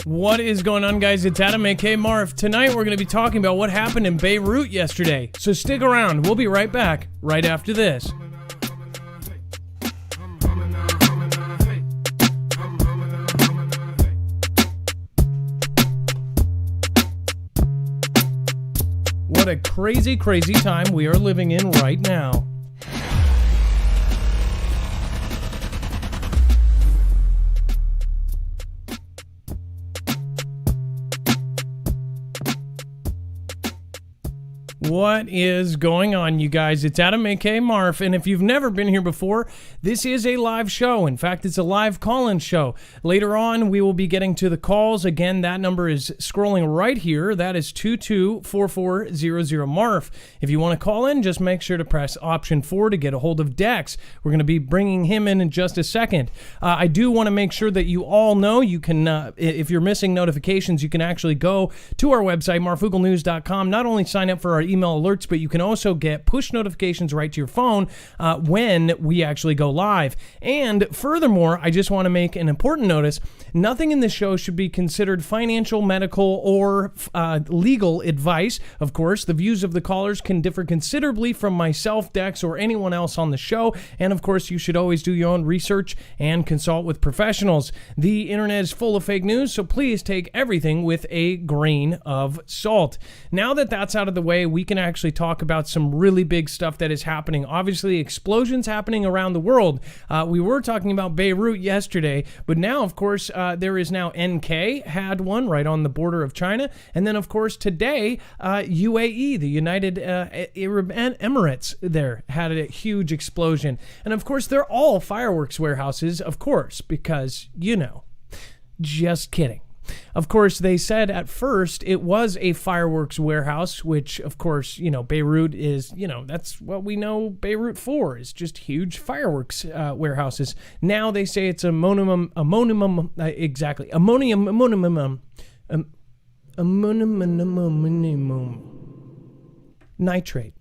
What is going on, guys? It's Adam, aka Marf. Tonight we're going to be talking about what happened in Beirut yesterday. So stick around. We'll be right back right after this. What a crazy, crazy time we are living in right now. What is going on, you guys? It's Adam, aka Marf, and if you've never been here before, this is a live show. In fact, it's a live call-in show. Later on, we will be getting to the calls. Again, that number is scrolling right here. That is 224400 Marf. If you want to call in, just make sure to press option 4 to get a hold of Dex. We're going to be bringing him in just a second. I do want to make sure that you all know you can, if you're missing notifications, you can actually go to our website, marfooglenews.com, not only sign up for our email alerts, but you can also get push notifications right to your phone when we actually go live. And furthermore, I just want to make an important notice. Nothing in this show should be considered financial, medical, or legal advice. Of course, the views of the callers can differ considerably from myself, Dex, or anyone else on the show. And of course, you should always do your own research and consult with professionals. The internet is full of fake news, so please take everything with a grain of salt. Now that that's out of the way, we can actually talk about some really big stuff that is happening. Obviously, explosions happening around the world. We were talking about Beirut yesterday, but now, of course, there is now NK had one right on the border of China. And then, of course, today, UAE, the United Arab Emirates, there had a huge explosion. And of course, they're all fireworks warehouses, of course, because, you know, just kidding. Of course, they said at first it was a fireworks warehouse, which, of course, you know, Beirut is, you know, that's what we know Beirut for, is just huge fireworks warehouses. Now they say it's ammonium nitrate.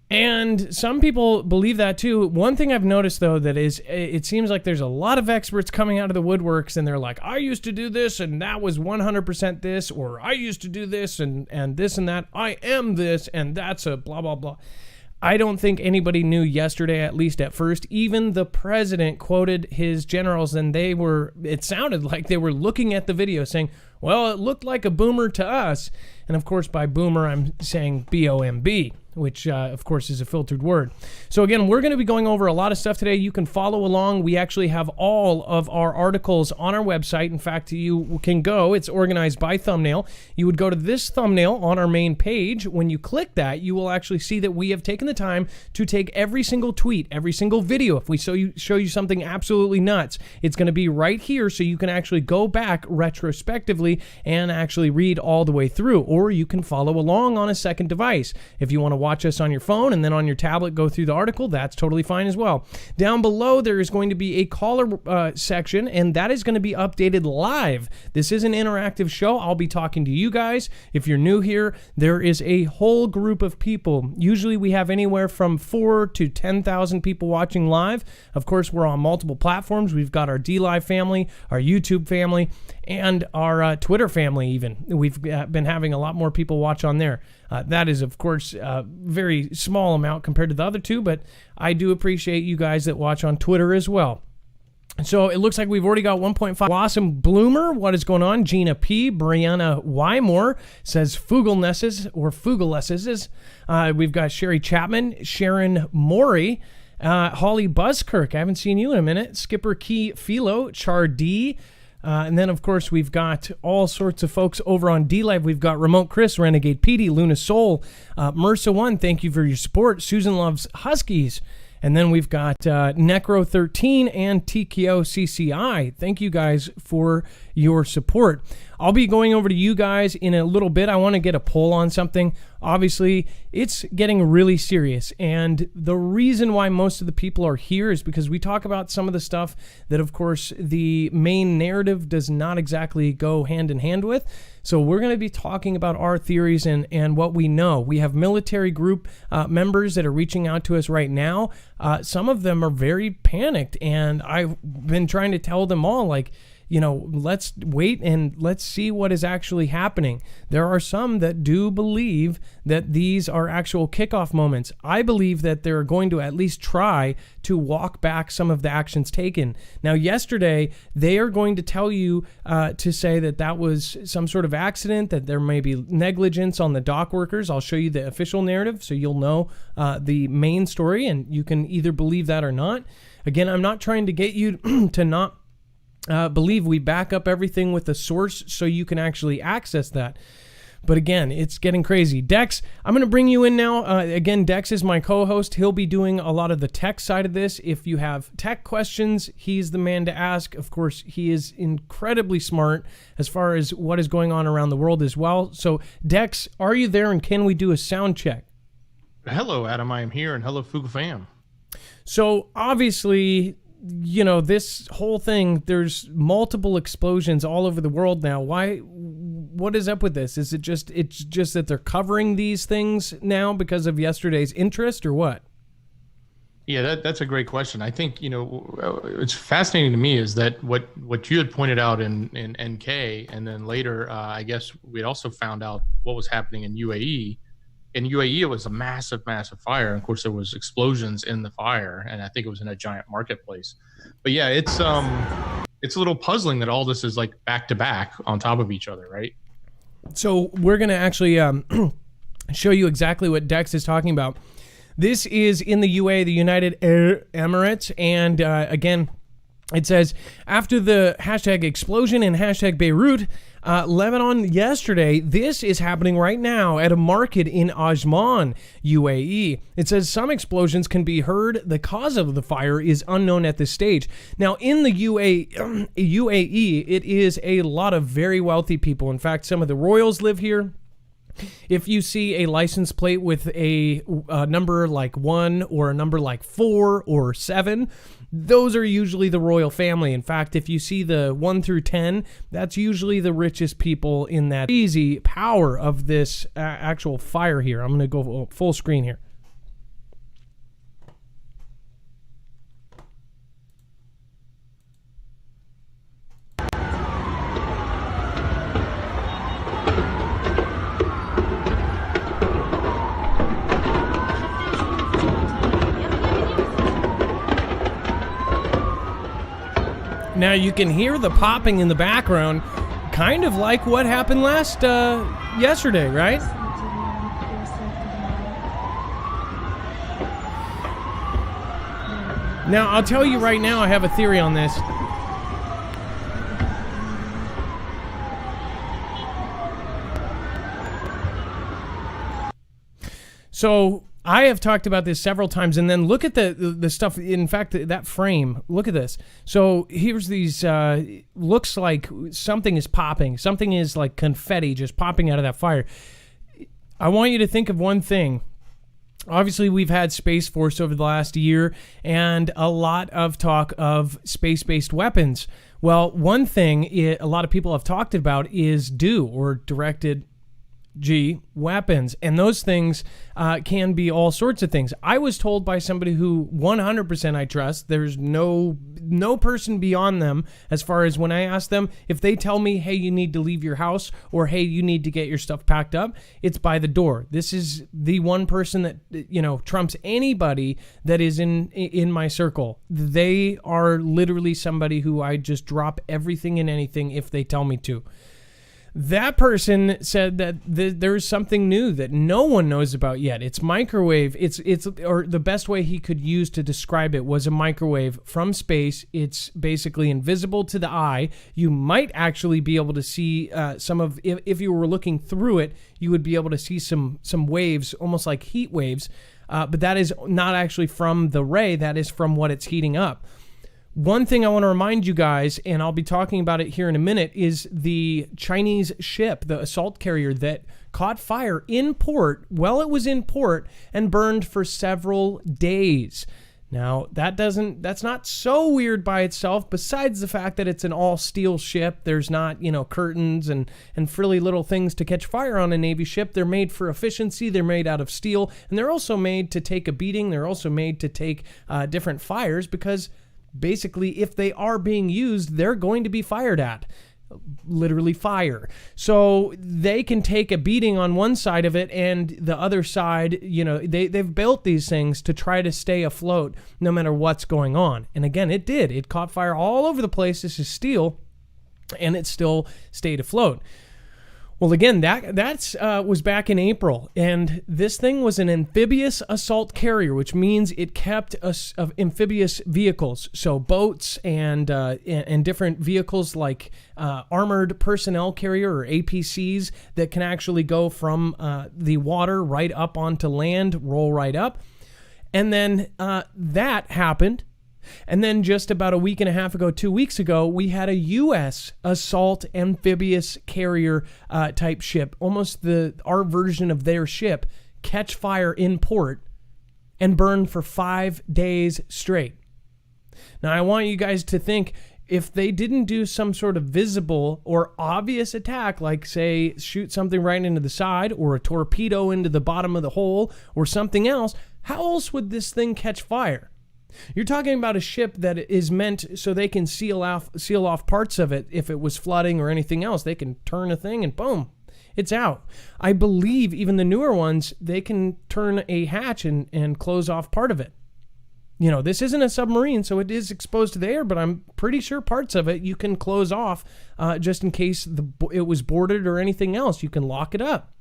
And some people believe that too. One thing I've noticed, though, that is, it seems like there's a lot of experts coming out of the woodworks, and they're like, I used to do this, and that was 100% this, or I used to do this, and this and that. I am this, and that's a blah, blah, blah. I don't think anybody knew yesterday, at least at first. Even the president quoted his generals, and it sounded like they were looking at the video saying, well, it looked like a boomer to us. And of course, by boomer, I'm saying B-O-M-B, which, of course, is a filtered word. So again, we're going to be going over a lot of stuff today. You can follow along. We actually have all of our articles on our website. In fact, you can go. It's organized by thumbnail. You would go to this thumbnail on our main page. When you click that, you will actually see that we have taken the time to take every single tweet, every single video. If we show you something absolutely nuts, it's going to be right here, so you can actually go back retrospectively and actually read all the way through. Or you can follow along on a second device. If you want to watch us on your phone and then on your tablet go through the article, that's totally fine as well. Down below, there is going to be a caller section, and that is going to be updated live. This is an interactive show. I'll be talking to you guys. If you're new here, there is a whole group of people. Usually we have anywhere from 4,000 to 10,000 people watching live. Of course, we're on multiple platforms. We've got our DLive family, our YouTube family, and our Twitter family even. We've been having a lot more people watch on there. That is, of course, a very small amount compared to the other two, but I do appreciate you guys that watch on Twitter as well. So it looks like we've already got 1.5. Blossom Bloomer, what is going on? Gina P. Brianna Wymore says Fooglenesses or Fooglesses. We've got Sherry Chapman, Sharon Morey, Holly Buskirk. I haven't seen you in a minute. Skipper Key Philo, Char D. And then, of course, we've got all sorts of folks over on DLive. We've got Remote Chris, Renegade PD, Luna Soul, Mersa1, thank you for your support. Susan Loves Huskies. And then we've got Necro13 and TKO CCI. Thank you guys for your support. I'll be going over to you guys in a little bit. I want to get a poll on something. Obviously, it's getting really serious. And the reason why most of the people are here is because we talk about some of the stuff that, of course, the main narrative does not exactly go hand in hand with. So we're going to be talking about our theories and what we know. We have military group members that are reaching out to us right now. Some of them are very panicked. And I've been trying to tell them all, like, let's wait and let's see what is actually happening. There are some that do believe that these are actual kickoff moments. I believe that they're going to at least try to walk back some of the actions taken. Now, yesterday, they are going to tell you to say that was some sort of accident, that there may be negligence on the dock workers. I'll show you the official narrative so you'll know the main story, and you can either believe that or not. Again, I'm not trying to get you to not believe. We back up everything with a source so you can actually access that. But again, it's getting crazy. Dex, I'm going to bring you in now. Again, Dex is my co-host. He'll be doing a lot of the tech side of this. If you have tech questions, he's the man to ask. Of course, he is incredibly smart as far as what is going on around the world as well. So, Dex, are you there, and can we do a sound check? Hello, Adam. I am here, and hello, Foogle fam. So, obviously, this whole thing, there's multiple explosions all over the world now. What is up with this? Is it's just that they're covering these things now because of yesterday's interest, or what? Yeah, that's a great question. I think, it's fascinating to me is that what you had pointed out in NK, and then later, I guess we also found out what was happening in UAE. In UAE, it was a massive, massive fire. And of course, there was explosions in the fire, and I think it was in a giant marketplace. But yeah, it's a little puzzling that all this is like back to back on top of each other, right? So we're gonna actually show you exactly what Dex is talking about. This is in the UAE, the United Arab Emirates, and again, it says after the hashtag explosion and hashtag Beirut. Lebanon yesterday, this is happening right now at a market in Ajman, UAE. It says some explosions can be heard. The cause of the fire is unknown at this stage. Now, in the UAE, it is a lot of very wealthy people. In fact, some of the royals live here. If you see a license plate with a number like 1 or a number like 4 or 7, those are usually the royal family. In fact, if you see the 1 through 10, that's usually the richest people in that crazy power of this actual fire here. I'm going to go full screen here. Now you can hear the popping in the background, kind of like what happened yesterday, right? Now, I'll tell you right now, I have a theory on this. So I have talked about this several times, and then look at the stuff. In fact, that frame, look at this. So here's these, looks like something is popping. Something is like confetti just popping out of that fire. I want you to think of one thing. Obviously, we've had Space Force over the last year and a lot of talk of space-based weapons. Well, one thing a lot of people have talked about is DO, or directed weapons, and those things can be all sorts of things. I was told by somebody who 100% I trust, there's no person beyond them as far as when I ask them, if they tell me, hey, you need to leave your house, or hey, you need to get your stuff packed up, it's by the door. This is the one person that, trumps anybody that is in my circle. They are literally somebody who I just drop everything and anything if they tell me to. That person said that there's something new that no one knows about yet. It's microwave. Or the best way he could use to describe it was a microwave from space. It's basically invisible to the eye. You might actually be able to see if you were looking through it, you would be able to see some waves, almost like heat waves. But that is not actually from the ray. That is from what it's heating up. One thing I want to remind you guys, and I'll be talking about it here in a minute, is the Chinese ship, the assault carrier that caught fire in port while it was in port and burned for several days. Now, that's not so weird by itself, besides the fact that it's an all-steel ship. There's not, curtains and frilly little things to catch fire on a Navy ship. They're made for efficiency. They're made out of steel, and they're also made to take a beating. They're also made to take different fires because basically, if they are being used, they're going to be fired at. Literally fire. So they can take a beating on one side of it, and the other side, they've built these things to try to stay afloat no matter what's going on. And again, it did. It caught fire all over the place. This is steel, and it still stayed afloat. Well, again, that was back in April, and this thing was an amphibious assault carrier, which means it kept amphibious vehicles, so boats and different vehicles like armored personnel carrier or APCs that can actually go from the water right up onto land, roll right up, and then that happened. And then just about a week and a half ago, 2 weeks ago, we had a U.S. assault amphibious carrier type ship, almost our version of their ship, catch fire in port and burn for 5 days straight. Now, I want you guys to think, if they didn't do some sort of visible or obvious attack, like, say, shoot something right into the side or a torpedo into the bottom of the hole or something else, how else would this thing catch fire? You're talking about a ship that is meant so they can seal off parts of it if it was flooding or anything else. They can turn a thing and boom, it's out. I believe even the newer ones, they can turn a hatch and close off part of it. This isn't a submarine, so it is exposed to the air, but I'm pretty sure parts of it you can close off just in case it was boarded or anything else. You can lock it up.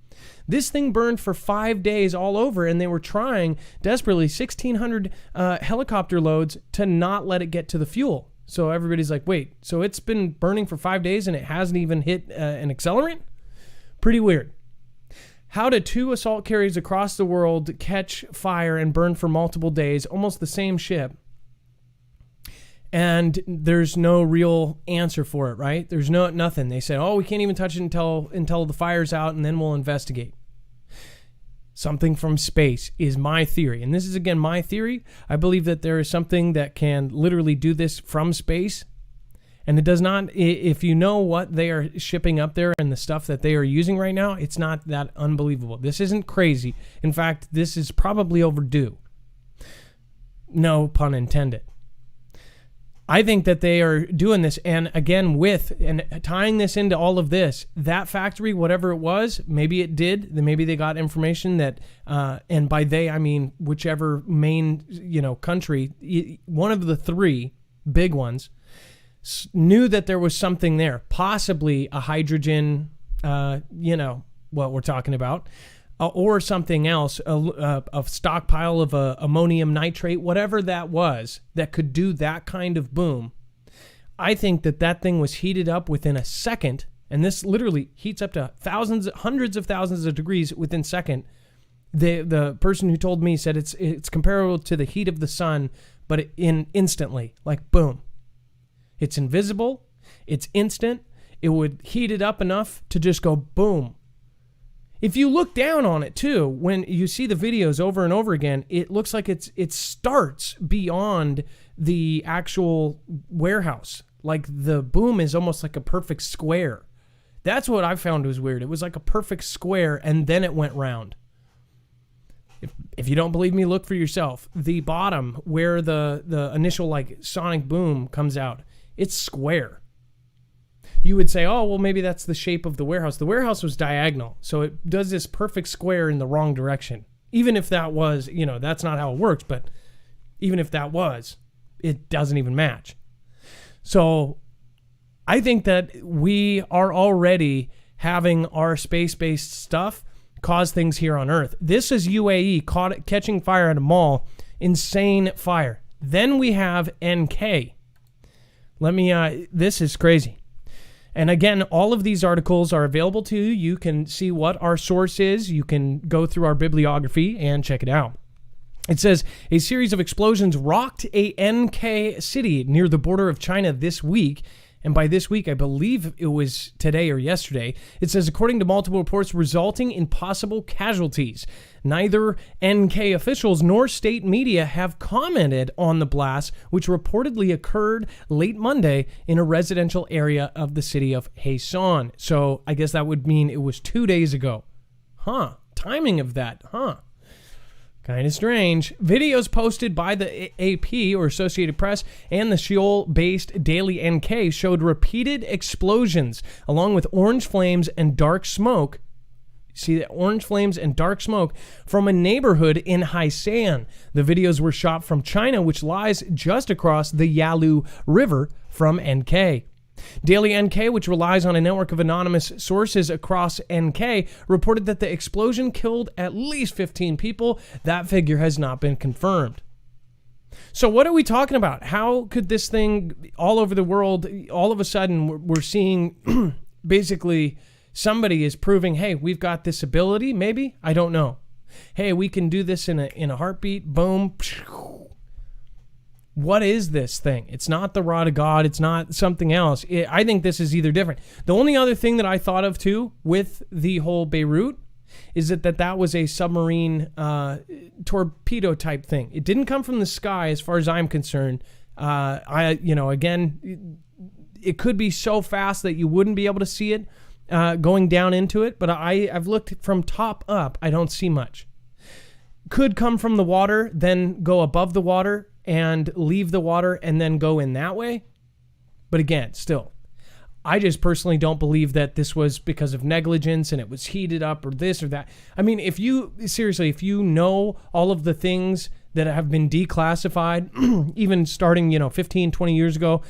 This thing burned for 5 days all over, and they were trying desperately 1,600 helicopter loads to not let it get to the fuel. So everybody's like, wait, so it's been burning for 5 days and it hasn't even hit an accelerant? Pretty weird. How do 2 assault carriers across the world catch fire and burn for multiple days, almost the same ship? And there's no real answer for it, right? There's nothing. They said, we can't even touch it until the fire's out, and then we'll investigate. Something from space is my theory. And this is, again, my theory. I believe that there is something that can literally do this from space. And it does not, if you know what they are shipping up there and the stuff that they are using right now, it's not that unbelievable. This isn't crazy. In fact, this is probably overdue. No pun intended. I think that they are doing this, and again, tying this into all of this, that factory, whatever it was, maybe it did, maybe they got information that, and by they, I mean whichever main, country, one of the 3 big ones, knew that there was something there, possibly a hydrogen, what we're talking about, or something else, a stockpile of ammonium nitrate, whatever that was, that could do that kind of boom. I think that thing was heated up within a second, and this literally heats up to hundreds of thousands of degrees within a second. The person who told me said it's comparable to the heat of the sun, but instantly, like boom. It's invisible, it's instant, it would heat it up enough to just go boom. If you look down on it too, when you see the videos over and over again, it looks like it starts beyond the actual warehouse. Like the boom is almost like a perfect square. That's what I found was weird. It was like a perfect square, and then it went round. If you don't believe me, look for yourself. The bottom where the initial like sonic boom comes out, it's square. You would say, oh, well, maybe that's the shape of the warehouse. The warehouse was diagonal, so it does this perfect square in the wrong direction. Even if that was, that's not how it works, but even if that was, it doesn't even match. So I think that we are already having our space-based stuff cause things here on Earth. This is UAE catching fire at a mall. Insane fire. Then we have NK. This is crazy. And again, all of these articles are available to you. You can see what our source is. You can go through our bibliography and check it out. It says, a series of explosions rocked a NK city near the border of China this week. And by this week, I believe it was today or yesterday. It says, according to multiple reports, resulting in possible casualties. Neither NK officials nor state media have commented on the blast, which reportedly occurred late Monday in a residential area of the city of Haesan. So I guess that would mean it was 2 days ago. Timing of that, Kind of strange. Videos posted by the AP or Associated Press and the Seoul-based Daily NK showed repeated explosions along with orange flames and dark smoke. See the orange flames and dark smoke from a neighborhood in Haisan. The videos were shot from China, which lies just across the Yalu River from NK. Daily NK, which relies on a network of anonymous sources across NK, reported that the explosion killed at least 15 people. That figure has not been confirmed. So what are we talking about? How could this thing all over the world, all of a sudden we're seeing basically somebody is proving, hey, we've got this ability, maybe? I don't know. Hey, we can do this in a heartbeat. Boom. What is this thing? It's not the rod of God. It's not something else. I think this is either different. The only other thing that I thought of, too, with the whole Beirut is that was a submarine torpedo type thing. It didn't come from the sky as far as I'm concerned. Again, it could be so fast that you wouldn't be able to see it going down into it, but I've looked from top up. I don't see much. Could come from the water, then go above the water and leave the water and then go in that way. But again, still, I just personally don't believe that this was because of negligence and it was heated up or this or that. I mean, if you know all of the things that have been declassified, even starting, 15, 20 years ago,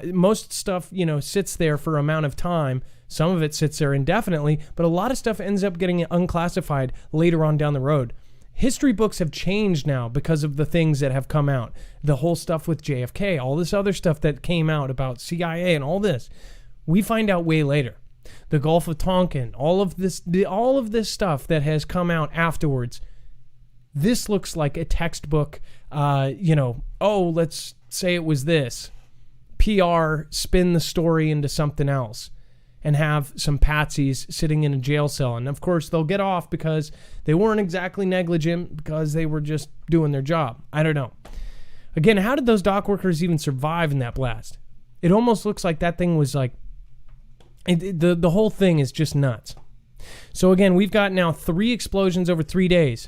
most stuff, sits there for an amount of time. Some of it sits there indefinitely, but a lot of stuff ends up getting unclassified later on down the road. History books have changed now because of the things that have come out. The whole stuff with JFK, all this other stuff that came out about CIA and all this, we find out way later. The Gulf of Tonkin, all of this stuff that has come out afterwards. This looks like a textbook, let's say it was this. PR, spin the story into something else and have some patsies sitting in a jail cell. And of course, they'll get off because they weren't exactly negligent, because they were just doing their job. I don't know. Again, how did those dock workers even survive in that blast? It almost looks like that thing was like, the whole thing is just nuts. So again, we've got now 3 explosions over 3 days.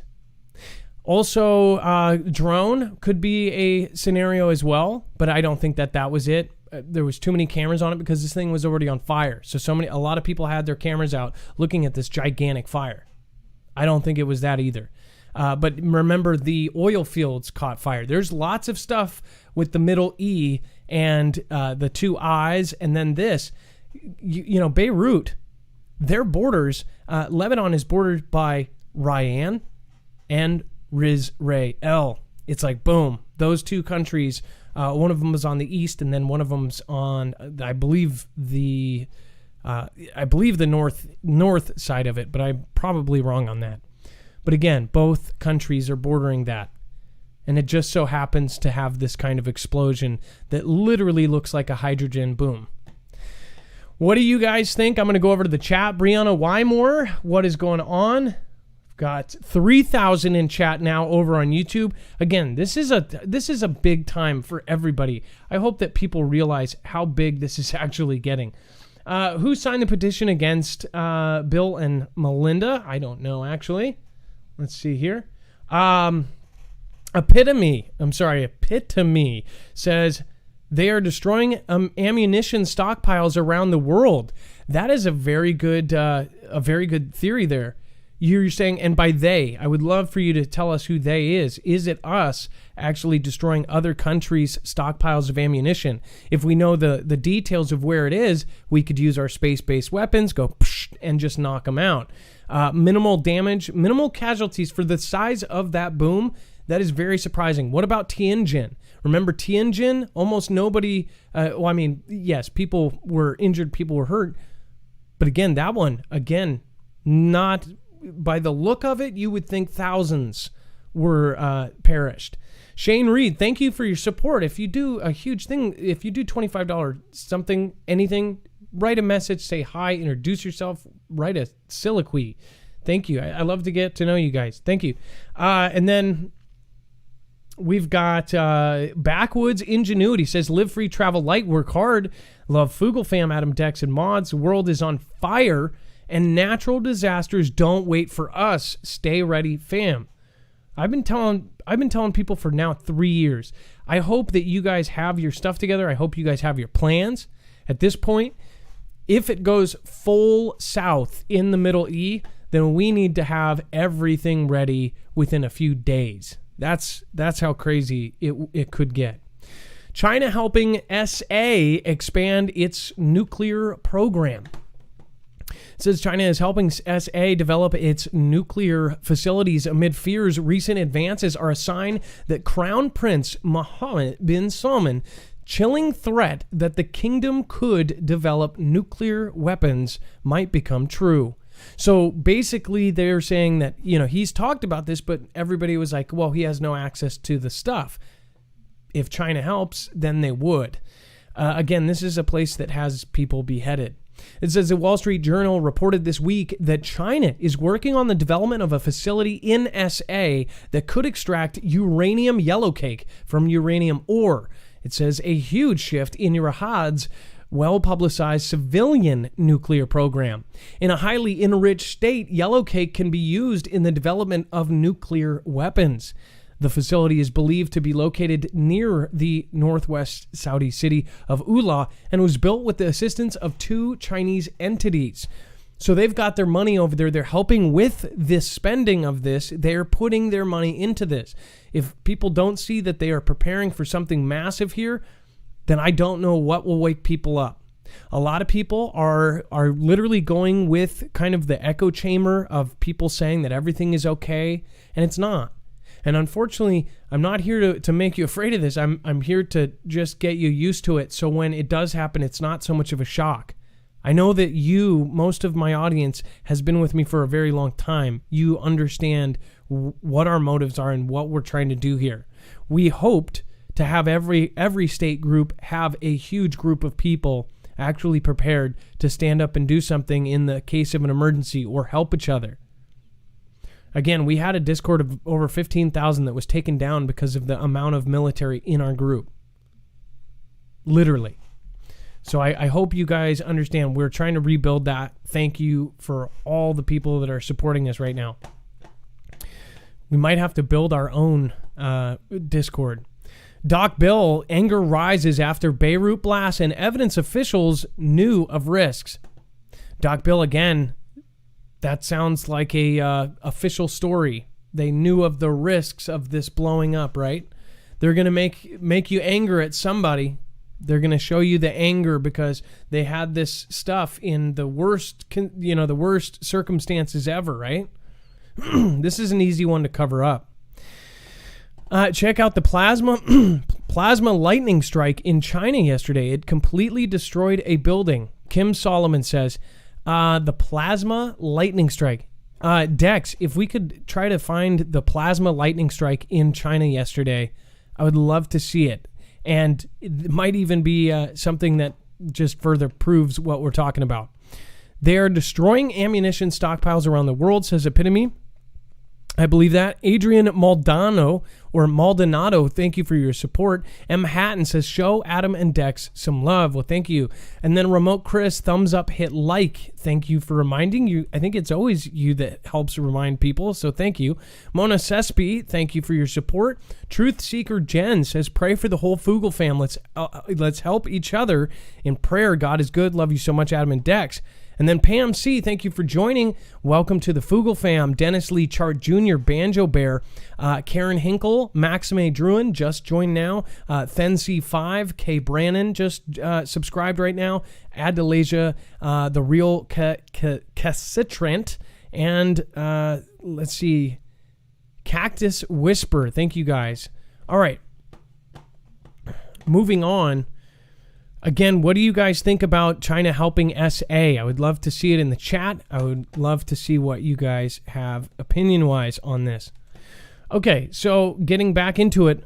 Also, drone could be a scenario as well, but I don't think that was it. There was too many cameras on it because this thing was already on fire. So a lot of people had their cameras out looking at this gigantic fire. I don't think it was that either. But remember, the oil fields caught fire. There's lots of stuff with the middle E and the 2 I's, and then this. Beirut, their borders, Lebanon is bordered by Ryan and Israel. It's like, boom, those 2 countries. One of them is on the east, and then one of them's on, I believe the north side of it, but I'm probably wrong on that. But again, both countries are bordering that, and it just so happens to have this kind of explosion that literally looks like a hydrogen boom. What do you guys think? I'm going to go over to the chat. Brianna Wymore, what is going on? Got 3,000 in chat now over on YouTube. Again, this is a big time for everybody. I hope that people realize how big this is actually getting. Who signed the petition against Bill and Melinda? I don't know, actually. Let's see here. Epitome says they are destroying ammunition stockpiles around the world. That is a very good theory there. You're saying, and by they, I would love for you to tell us who they is. Is it us actually destroying other countries' stockpiles of ammunition? If we know the details of where it is, we could use our space-based weapons, go and just knock them out. Minimal damage, minimal casualties for the size of that boom. That is very surprising. What about Tianjin? Remember Tianjin? Almost nobody, yes, people were injured, people were hurt. But again, that one, not... By the look of it, you would think thousands were perished. Shane Reed, thank you for your support. If you do a huge thing, if you do $25 something, anything, write a message, say hi, introduce yourself, write a soliloquy. Thank you. I love to get to know you guys. Thank you. And then we've got Backwoods Ingenuity says, live free, travel light, work hard. Love Foogle fam, Adam, Dex, and mods. The world is on fire. And natural disasters don't wait for us. Stay ready, fam. I've been telling people for now 3 years. I hope that you guys have your stuff together. I hope you guys have your plans. At this point, if it goes full south in the Middle East, then we need to have everything ready within a few days. That's how crazy it could get. China helping SA expand its nuclear program. It says China is helping SA develop its nuclear facilities amid fears recent advances are a sign that Crown Prince Mohammed bin Salman chilling threat that the kingdom could develop nuclear weapons might become true. So basically they're saying that, he's talked about this, but everybody was like, well, he has no access to the stuff. If China helps, then they would. Again, this is a place that has people beheaded. It says the Wall Street Journal reported this week that China is working on the development of a facility in SA that could extract uranium yellowcake from uranium ore. It says a huge shift in Iran's well-publicized civilian nuclear program. In a highly enriched state, yellowcake can be used in the development of nuclear weapons. The facility is believed to be located near the northwest Saudi city of Ula and was built with the assistance of 2 Chinese entities. So they've got their money over there. They're helping with this spending of this. They're putting their money into this. If people don't see that they are preparing for something massive here, then I don't know what will wake people up. A lot of people are literally going with kind of the echo chamber of people saying that everything is okay, and it's not. And unfortunately, I'm not here to make you afraid of this. I'm here to just get you used to it. So when it does happen, it's not so much of a shock. I know that most of my audience has been with me for a very long time. You understand what our motives are and what we're trying to do here. We hoped to have every state group have a huge group of people actually prepared to stand up and do something in the case of an emergency or help each other. Again, we had a Discord of over 15,000 that was taken down because of the amount of military in our group. Literally. So I hope you guys understand. We're trying to rebuild that. Thank you for all the people that are supporting us right now. We might have to build our own Discord. Doc Bill, anger rises after Beirut blast and evidence officials knew of risks. Doc Bill, again, that sounds like a official story. They knew of the risks of this blowing up, right? They're going to make you anger at somebody. They're going to show you the anger because they had this stuff in the worst circumstances ever, right? This is an easy one to cover up. Check out the plasma lightning strike in China yesterday. It completely destroyed a building. Kim Solomon says, the plasma lightning strike. Dex, if we could try to find the plasma lightning strike in China yesterday, I would love to see it. And it might even be something that just further proves what we're talking about. They are destroying ammunition stockpiles around the world, says Epitome. I believe that. Adrian Maldonado, thank you for your support. M. Hatton says, show Adam and Dex some love. Well, thank you. And then Remote Chris, thumbs up, hit like. Thank you for reminding you. I think it's always you that helps remind people, so thank you. Mona Sespi, thank you for your support. Truth Seeker Jen says, pray for the whole Foogle fam. Let's help each other in prayer. God is good. Love you so much, Adam and Dex. And then Pam C., thank you for joining. Welcome to the Foogle fam. Dennis Lee Chart Jr., Banjo Bear, Karen Hinkle, Maxime Druin, just joined now. Then C5, K. Brannon, just subscribed right now. Adelasia, The Real Casitrant, and let's see, Cactus Whisper. Thank you guys. All right. Moving on. Again, what do you guys think about China helping SA? I would love to see it in the chat. I would love to see what you guys have opinion-wise on this. Okay, so getting back into it,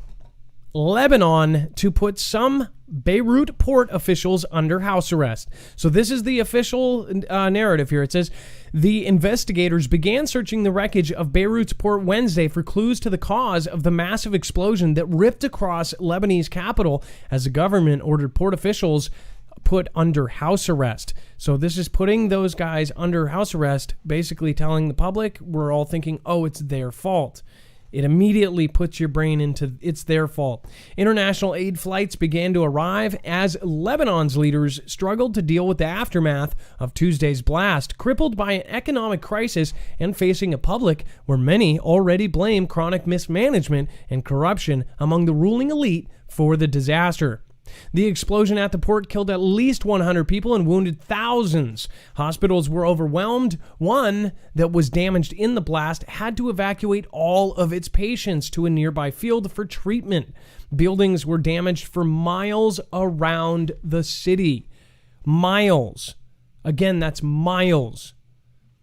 Lebanon to put some Beirut port officials under house arrest. So this is the official narrative here. It says, the investigators began searching the wreckage of Beirut's port Wednesday for clues to the cause of the massive explosion that ripped across Lebanese capital as the government ordered port officials put under house arrest. So this is putting those guys under house arrest, basically telling the public, we're all thinking, oh, it's their fault. it immediately puts your brain into it's their fault. International aid flights began to arrive as Lebanon's leaders struggled to deal with the aftermath of Tuesday's blast, crippled by an economic crisis and facing a public where many already blame chronic mismanagement and corruption among the ruling elite for the disaster. The explosion at the port killed at least 100 people and wounded thousands. Hospitals were overwhelmed. One that was damaged in the blast had to evacuate all of its patients to a nearby field for treatment. Buildings were damaged for miles around the city. Miles. Again, that's miles.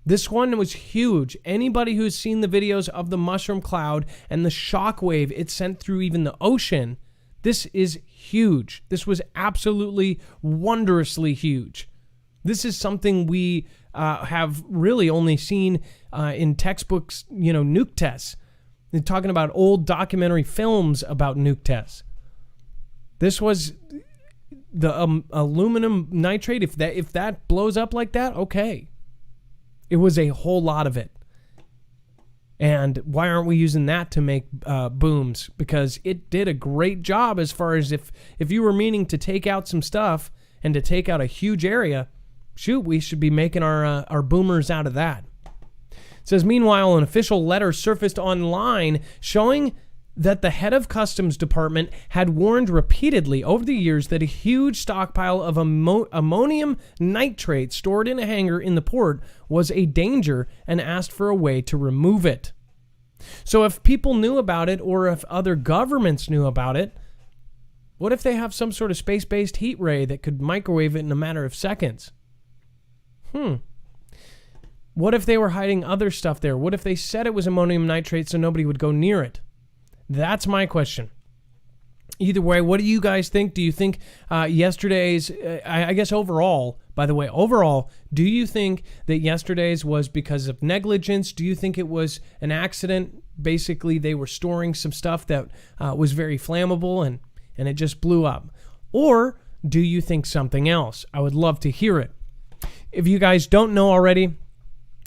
This one was huge. Anybody who's seen the videos of the mushroom cloud and the shockwave it sent through even the ocean, this is huge. This was absolutely wondrously huge. This is something we have really only seen in textbooks, nuke tests. They're talking about old documentary films about nuke tests. This was the aluminum nitrate. If that blows up like that, okay. It was a whole lot of it. And why aren't we using that to make booms? Because it did a great job as far as if you were meaning to take out some stuff and to take out a huge area, shoot, we should be making our boomers out of that. It says, meanwhile, an official letter surfaced online showing that the head of Customs Department had warned repeatedly over the years that a huge stockpile of ammonium nitrate stored in a hangar in the port was a danger and asked for a way to remove it. So if people knew about it or if other governments knew about it, what if they have some sort of space-based heat ray that could microwave it in a matter of seconds? What if they were hiding other stuff there? What if they said it was ammonium nitrate so nobody would go near it? That's my question. Either way, what do you guys think? Do you think yesterday's, I guess overall, by the way, do you think that yesterday's was because of negligence? Do you think it was an accident? Basically, they were storing some stuff that was very flammable and it just blew up. Or do you think something else? I would love to hear it. If you guys don't know already,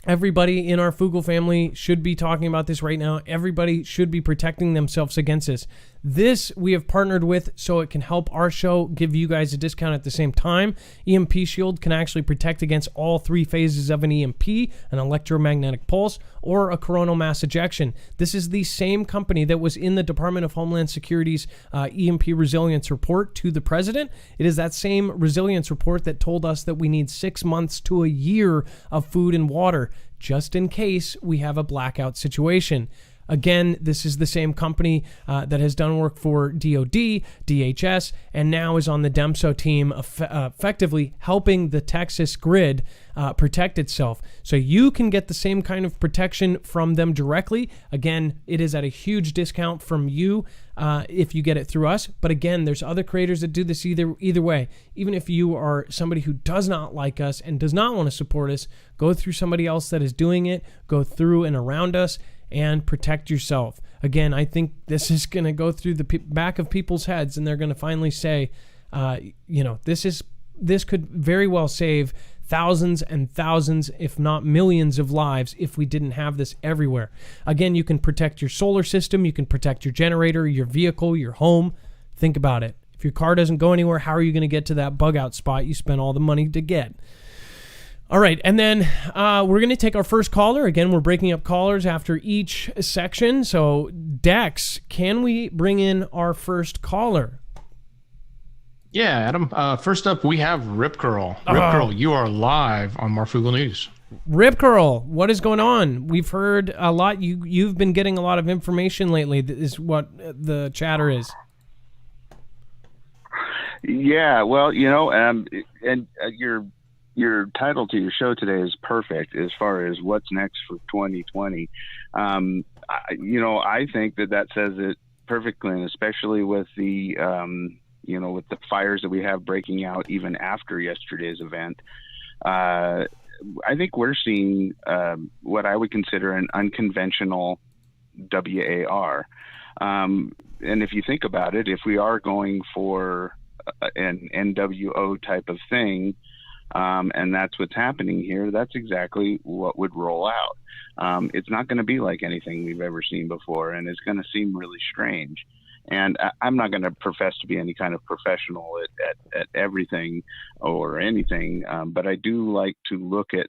everybody in our Foogle family should be talking about this right now. Everybody should be protecting themselves against this. This we have partnered with so it can help our show give you guys a discount at the same time. EMP Shield can actually protect against all three phases of an EMP, an electromagnetic pulse, or a coronal mass ejection. This is the same company that was in the Department of Homeland Security's EMP resilience report to the president. It is that same resilience report that told us that we need 6 months to a year of food and water just in case we have a blackout situation. Again, this is the same company that has done work for DOD, DHS, and now is on the DEMSO team effectively helping the Texas grid protect itself. So you can get the same kind of protection from them directly. Again, it is at a huge discount from you if you get it through us. But again, there's other creators that do this either way. Even if you are somebody who does not like us and does not want to support us, go through somebody else that is doing it, go through and around us, and protect yourself. Again, I think this is going to go through the back of people's heads, and they're going to finally say, this could very well save thousands and thousands, if not millions of lives if we didn't have this everywhere. Again, you can protect your solar system, you can protect your generator, your vehicle, your home. Think about it. If your car doesn't go anywhere, how are you going to get to that bug out spot you spent all the money to get? All right, and then we're going to take our first caller. Again, we're breaking up callers after each section. So, Dex, can we bring in our first caller? Yeah, Adam. First up, we have Rip Curl. Rip Curl, you are live on Marfoogle News. Rip Curl, what is going on? We've heard a lot. You've been getting a lot of information lately. That is what the chatter is. Yeah, well, your title to your show today is perfect as far as what's next for 2020. I think that says it perfectly, and especially with the, with the fires that we have breaking out even after yesterday's event. I think we're seeing what I would consider an unconventional WAR. And if you think about it, if we are going for an NWO type of thing, And that's what's happening here. That's exactly what would roll out. It's not going to be like anything we've ever seen before, and it's going to seem really strange. And I'm not going to profess to be any kind of professional at everything or anything, but I do like to look at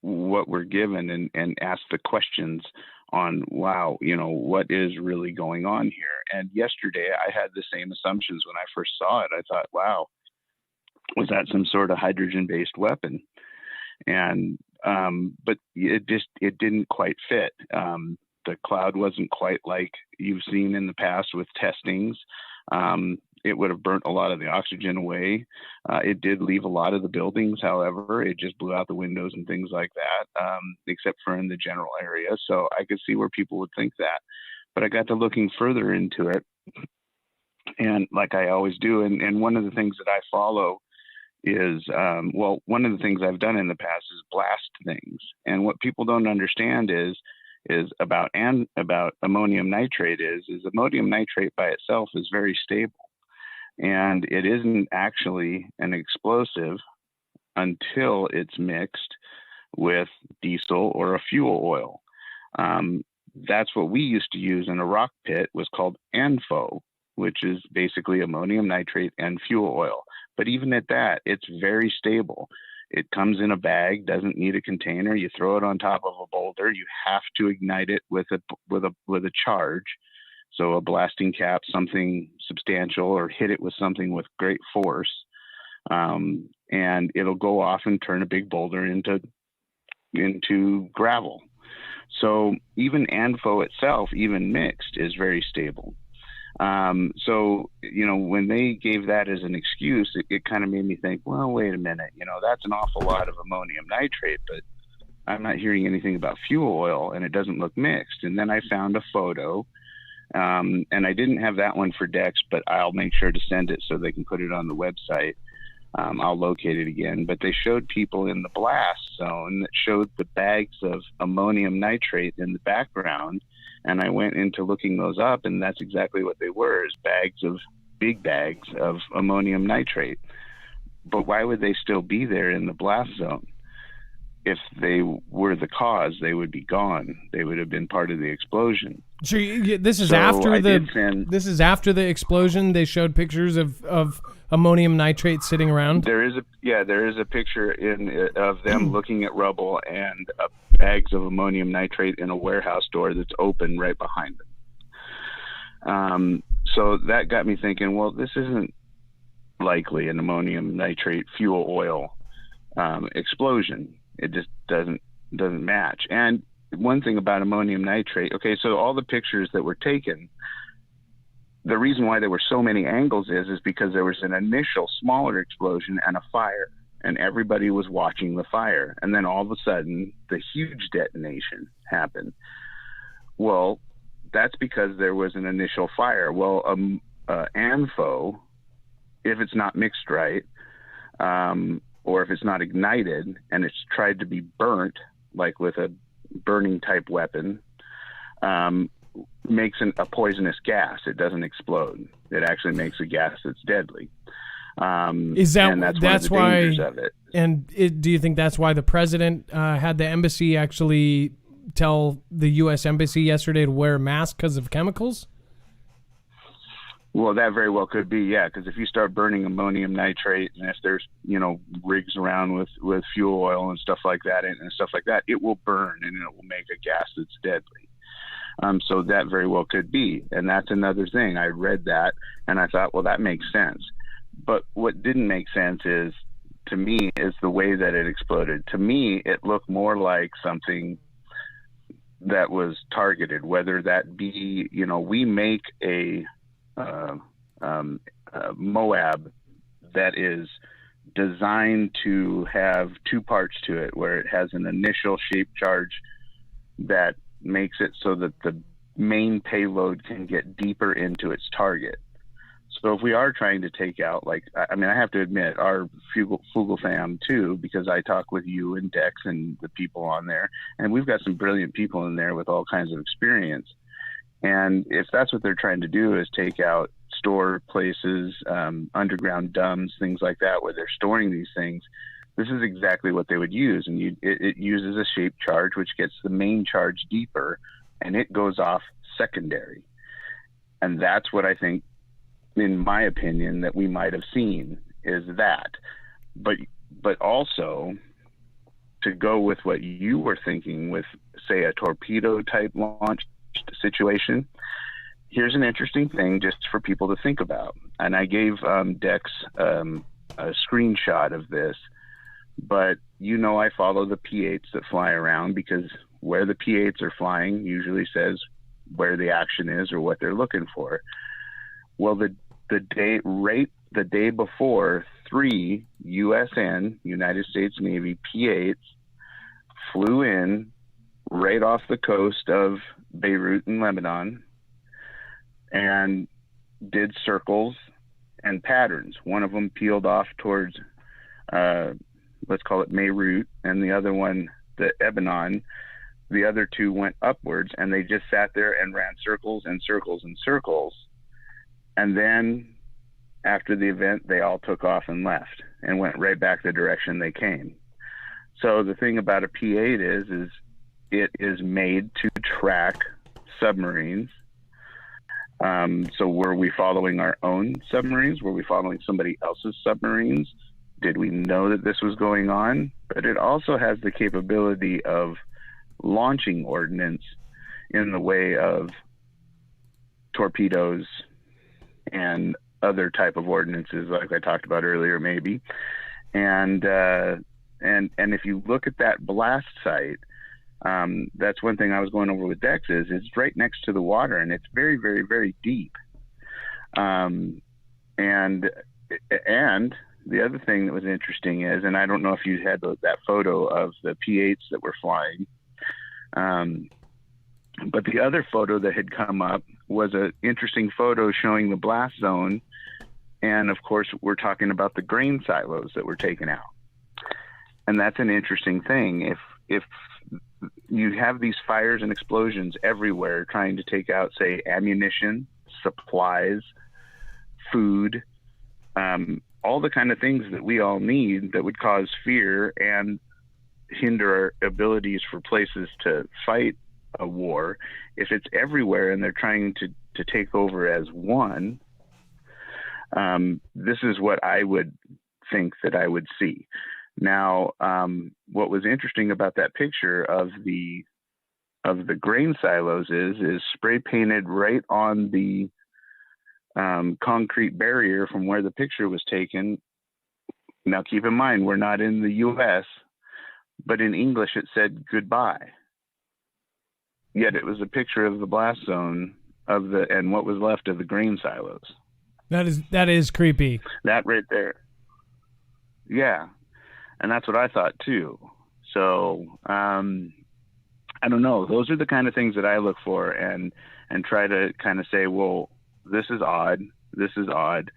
what we're given and ask the questions on, wow, what is really going on here? And yesterday I had the same assumptions when I first saw it. I thought, wow, was that some sort of hydrogen-based weapon? And but it didn't quite fit. The cloud wasn't quite like you've seen in the past with testings. It would have burnt a lot of the oxygen away. It did leave a lot of the buildings, however. It just blew out the windows and things like that, except for in the general area. So I could see where people would think that. But I got to looking further into it, and like I always do, and one of the things that I follow is, one of the things I've done in the past is blast things. And what people don't understand is about ammonium nitrate is ammonium nitrate by itself is very stable. And it isn't actually an explosive until it's mixed with diesel or a fuel oil. That's what we used to use in a rock pit, was called ANFO, which is basically ammonium nitrate and fuel oil. But even at that, it's very stable. It comes in a bag, doesn't need a container. You throw it on top of a boulder. You have to ignite it with a charge. So a blasting cap, something substantial, or hit it with something with great force. And it'll go off and turn a big boulder into gravel. So even ANFO itself, even mixed, is very stable. So, when they gave that as an excuse, it kind of made me think, well, wait a minute, that's an awful lot of ammonium nitrate, but I'm not hearing anything about fuel oil, and it doesn't look mixed. And then I found a photo, and I didn't have that one for Dex, but I'll make sure to send it so they can put it on the website. I'll locate it again, but they showed people in the blast zone that showed the bags of ammonium nitrate in the background. And I went into looking those up, and that's exactly what they were, is big bags of ammonium nitrate. But why would they still be there in the blast zone? If they were the cause, they would be gone. They would have been part of the explosion. So this is after the explosion. They showed pictures of ammonium nitrate sitting around. There is a picture of them looking at rubble and bags of ammonium nitrate in a warehouse door that's open right behind them. So that got me thinking, well, this isn't likely an ammonium nitrate fuel oil explosion. It just doesn't match. And one thing about ammonium nitrate, okay, so all the pictures that were taken, the reason why there were so many angles is because there was an initial smaller explosion and a fire, and everybody was watching the fire. And then all of a sudden, the huge detonation happened. Well, that's because there was an initial fire. Well, ANFO, if it's not mixed right, or if it's not ignited and it's tried to be burnt, like with a burning type weapon, makes a poisonous gas. It doesn't explode. It actually makes a gas that's deadly. Is that and that's one of the why? dangers of it. And do you think that's why the president had the embassy actually tell the U.S. embassy yesterday to wear a mask because of chemicals? Well, that very well could be, yeah, because if you start burning ammonium nitrate, and if there's, rigs around with fuel oil and stuff like that, it will burn and it will make a gas that's deadly. So that very well could be. And that's another thing. I read that and I thought, well, that makes sense. But what didn't make sense is the way that it exploded. To me, it looked more like something that was targeted, whether that be, we make a Moab that is designed to have two parts to it, where it has an initial shape charge that makes it so that the main payload can get deeper into its target. So if we are trying to take out, I have to admit, our Foogle fam too, because I talk with you and Dex and the people on there, and we've got some brilliant people in there with all kinds of experience. And if that's what they're trying to do, is take out store places, underground dumps, things like that, where they're storing these things, this is exactly what they would use. And it uses a shaped charge, which gets the main charge deeper, and it goes off secondary. And that's what I think, in my opinion, that we might have seen is that. But also, to go with what you were thinking with, say, a torpedo type launch situation, here's an interesting thing just for people to think about. And I gave Dex a screenshot of this, but I follow the P8s that fly around, because where the P8s are flying usually says where the action is or what they're looking for. Well, the day before, 3 USN, United States Navy P8s, flew in right off the coast of Beirut in Lebanon and did circles and patterns. One of them peeled off towards, let's call it Beirut, and the other one, the Lebanon. The other 2 went upwards, and they just sat there and ran circles and circles and circles. And then after the event, they all took off and left and went right back the direction they came. So the thing about a P8 is it is made to track submarines. So were we following our own submarines? Were we following somebody else's submarines? Did we know that this was going on? But it also has the capability of launching ordnance in the way of torpedoes and other type of ordinances, like I talked about earlier, maybe. And if you look at that blast site, that's one thing I was going over with Dex is it's right next to the water, and it's very, very, very deep. And the other thing that was interesting is, and I don't know if you had that photo of the P8s that were flying, but the other photo that had come up was an interesting photo showing the blast zone. And of course, we're talking about the grain silos that were taken out. And that's an interesting thing. If you have these fires and explosions everywhere trying to take out, say, ammunition, supplies, food, all the kind of things that we all need that would cause fear and hinder our abilities for places to fight a war, if it's everywhere and they're trying to take over as one, this is what I would think that I would see. Now, what was interesting about that picture of the grain silos is spray painted right on the concrete barrier from where the picture was taken. Now, keep in mind, we're not in the U.S., but in English it said goodbye. Yet it was a picture of the blast zone and what was left of the grain silos. That is creepy. That right there. Yeah. And that's what I thought too. So, I don't know. Those are the kind of things that I look for and try to kind of say, well, this is odd. This is odd.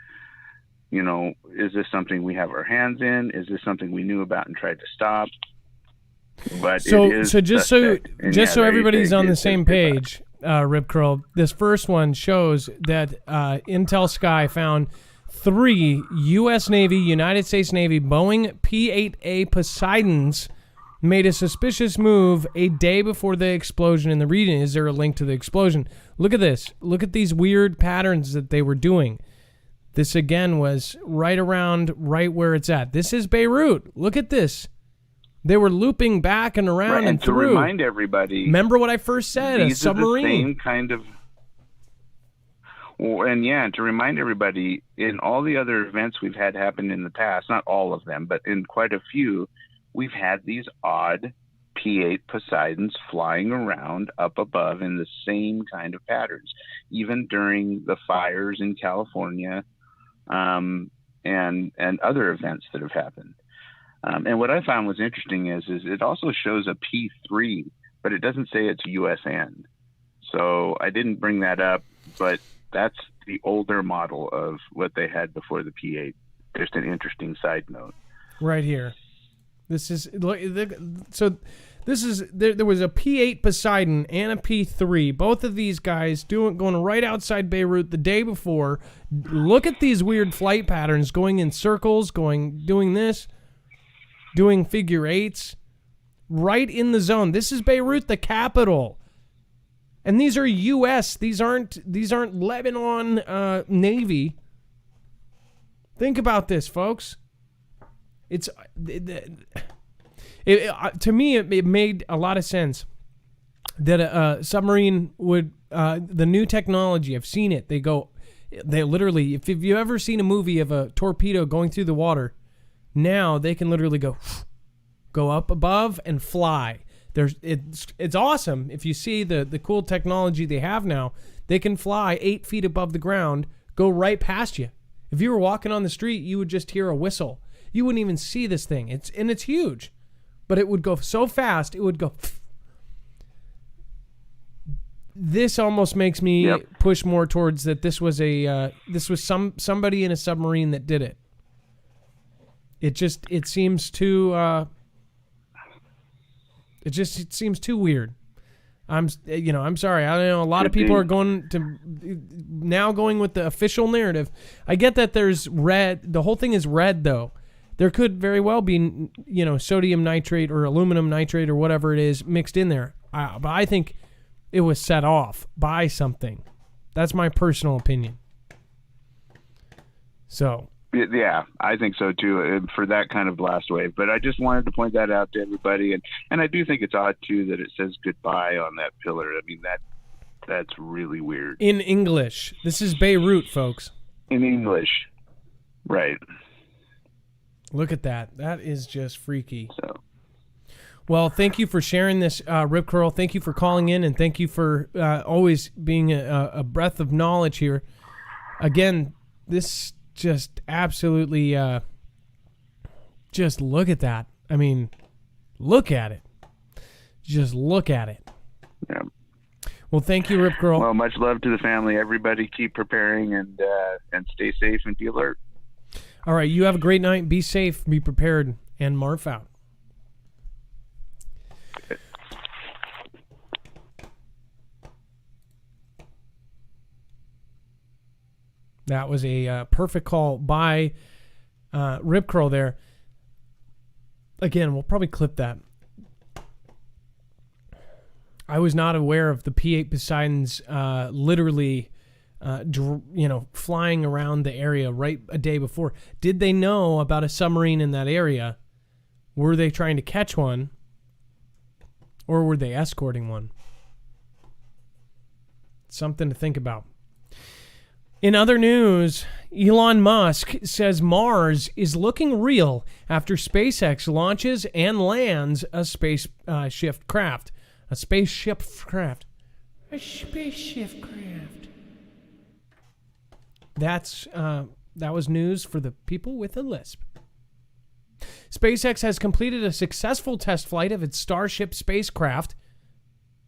Is this something we have our hands in? Is this something we knew about and tried to stop? But just so everybody's on the same page, Rip Curl, this first one shows that Intel Sky found 3 U.S. Navy, United States Navy Boeing P-8A Poseidons made a suspicious move a day before the explosion in the region. Is there a link to the explosion? Look at this. Look at these weird patterns that they were doing. This, again, was right where it's at. This is Beirut. Look at this. They were looping back and around right, and to through. Remind everybody. Remember what I first said, a submarine. Are the same kind of. And to remind everybody, in all the other events we've had happen in the past, not all of them, but in quite a few, we've had these odd P-8 Poseidons flying around up above in the same kind of patterns, even during the fires in California and other events that have happened. And what I found was interesting is it also shows a P3, but it doesn't say it's USN. So I didn't bring that up, but that's the older model of what they had before the P8. Just an interesting side note. Right here. There was a P8 Poseidon and a P3. Both of these guys going right outside Beirut the day before. Look at these weird flight patterns, going in circles, doing this. doing figure eights, right in the zone. This is Beirut, the capital. And these are U.S. These aren't Lebanon Navy. Think about this, folks. To me, it made a lot of sense that a submarine would, the new technology, I've seen it. They literally, if you've ever seen a movie of a torpedo going through the water, now they can literally go up above and fly. It's awesome. If you see the cool technology they have now, they can fly 8 feet above the ground, go right past you. If you were walking on the street, you would just hear a whistle. You wouldn't even see this thing. It's huge, but it would go so fast. It would go. This almost makes me push more towards that. This was somebody in a submarine that did it. It seems too. It seems too weird. I'm sorry. I don't know. A lot of people are going with the official narrative. I get that there's red. The whole thing is red, though. There could very well be, sodium nitrate or aluminum nitrate or whatever it is mixed in there. But I think it was set off by something. That's my personal opinion. So. Yeah, I think so too, for that kind of blast wave. But I just wanted to point that out to everybody, and I do think it's odd too that it says goodbye on that pillar. I mean, that's really weird. In English, this is Beirut, folks. In English, right? Look at that. That is just freaky. So. Well, thank you for sharing this, Rip Curl. Thank you for calling in, and thank you for always being a breath of knowledge here. Again, this. Just absolutely, just look at that. I mean, look at it. Just look at it. Yeah. Well, thank you, Rip Girl. Well, much love to the family. Everybody keep preparing and stay safe and be alert. All right. You have a great night. Be safe. Be prepared. And Marf out. That was a perfect call by Rip Curl there. Again, we'll probably clip that. I was not aware of the P-8 Poseidons literally, flying around the area right a day before. Did they know about a submarine in that area? Were they trying to catch one? Or were they escorting one? Something to think about. In other news, Elon Musk says Mars is looking real after SpaceX launches and lands a spaceship craft. A spaceship craft. A spaceship craft. That was news for the people with a lisp. SpaceX has completed a successful test flight of its Starship spacecraft,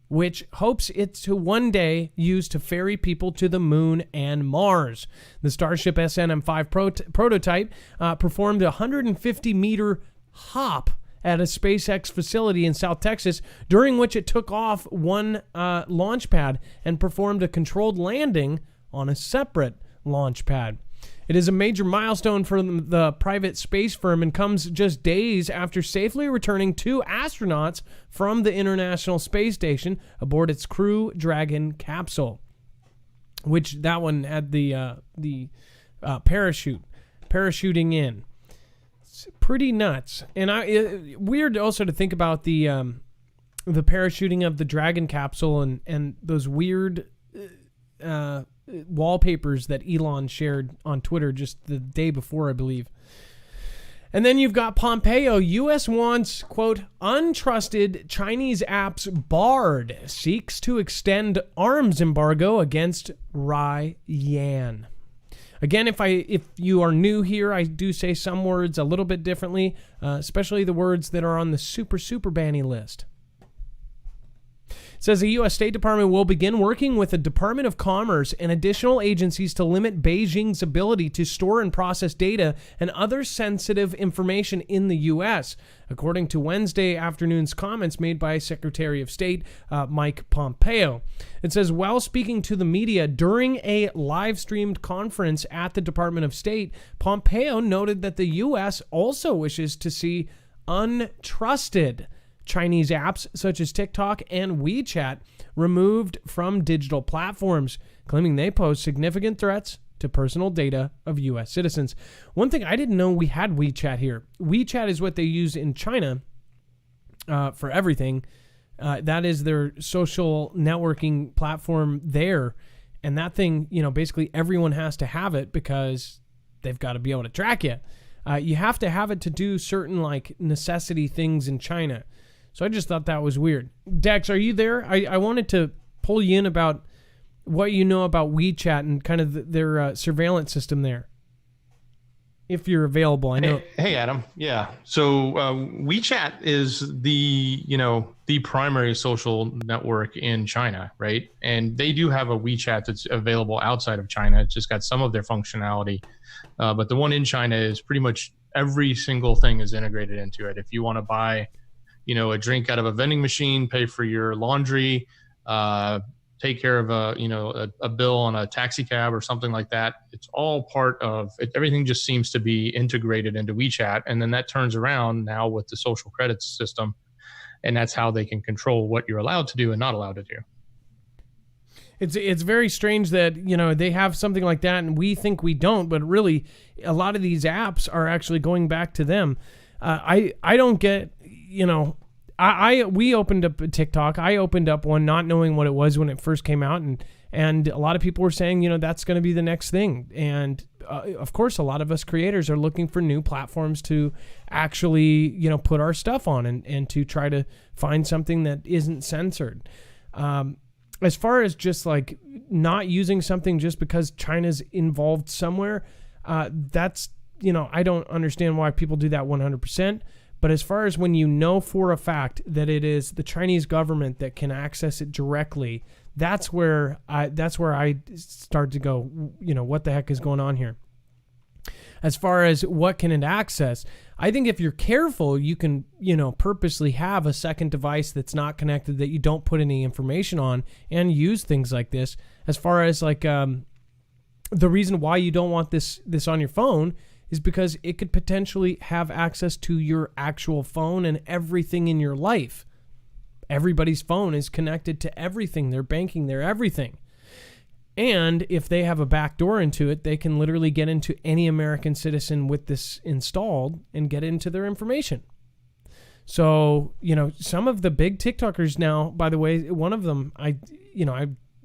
which hopes it to one day use to ferry people to the moon and Mars. The Starship SNM-5 prototype performed a 150-meter hop at a SpaceX facility in South Texas, during which it took off one launch pad and performed a controlled landing on a separate launch pad. It is a major milestone for the private space firm and comes just days after safely returning 2 astronauts from the International Space Station aboard its Crew Dragon capsule, which that one had the parachuting in. It's pretty nuts, and weird also to think about the parachuting of the Dragon capsule and those weird. Wallpapers that Elon shared on Twitter just the day before, I believe. And then you've got Pompeo. U.S. wants, quote, untrusted Chinese apps barred. Seeks to extend arms embargo against Rai Yan. Again, if you are new here, I do say some words a little bit differently, especially the words that are on the super banny list. It says the U.S. State Department will begin working with the Department of Commerce and additional agencies to limit Beijing's ability to store and process data and other sensitive information in the U.S., according to Wednesday afternoon's comments made by Secretary of State Mike Pompeo. It says, while speaking to the media during a live-streamed conference at the Department of State, Pompeo noted that the U.S. also wishes to see untrusted Chinese apps such as TikTok and WeChat removed from digital platforms, claiming they pose significant threats to personal data of U.S. citizens. One thing I didn't know, we had WeChat here. WeChat is what they use in China for everything. That is their social networking platform there. And that thing, basically everyone has to have it because they've got to be able to track you. You have to have it to do certain necessity things in China. So I just thought that was weird. Dex, are you there? I wanted to pull you in about what you know about WeChat and kind of their surveillance system there. If you're available, I know. Hey, Adam. Yeah. So WeChat is the primary social network in China, right? And they do have a WeChat that's available outside of China. It's just got some of their functionality. But the one in China is pretty much every single thing is integrated into it. If you want to buy, a drink out of a vending machine, pay for your laundry, take care of a bill on a taxi cab or something like that. It's all part of it. Everything just seems to be integrated into WeChat. And then that turns around now with the social credits system. And that's how they can control what you're allowed to do and not allowed to do. It's very strange that, they have something like that and we think we don't, but really a lot of these apps are actually going back to them. I don't get, we opened up a TikTok. I opened up one not knowing what it was when it first came out. And a lot of people were saying, that's going to be the next thing. And of course, a lot of us creators are looking for new platforms to actually, put our stuff on and to try to find something that isn't censored. As far as just not using something just because China's involved somewhere, that's, I don't understand why people do that 100%. But as far as when for a fact that it is the Chinese government that can access it directly, that's where I start to go, what the heck is going on here? As far as what can it access, I think if you're careful, you can, purposely have a second device that's not connected that you don't put any information on and use things like this. As far as the reason why you don't want this on your phone is because it could potentially have access to your actual phone and everything in your life. Everybody's phone is connected to everything. Their banking, their everything. And if they have a back door into it, they can literally get into any American citizen with this installed and get into their information. So, some of the big TikTokers now, by the way, one of them, I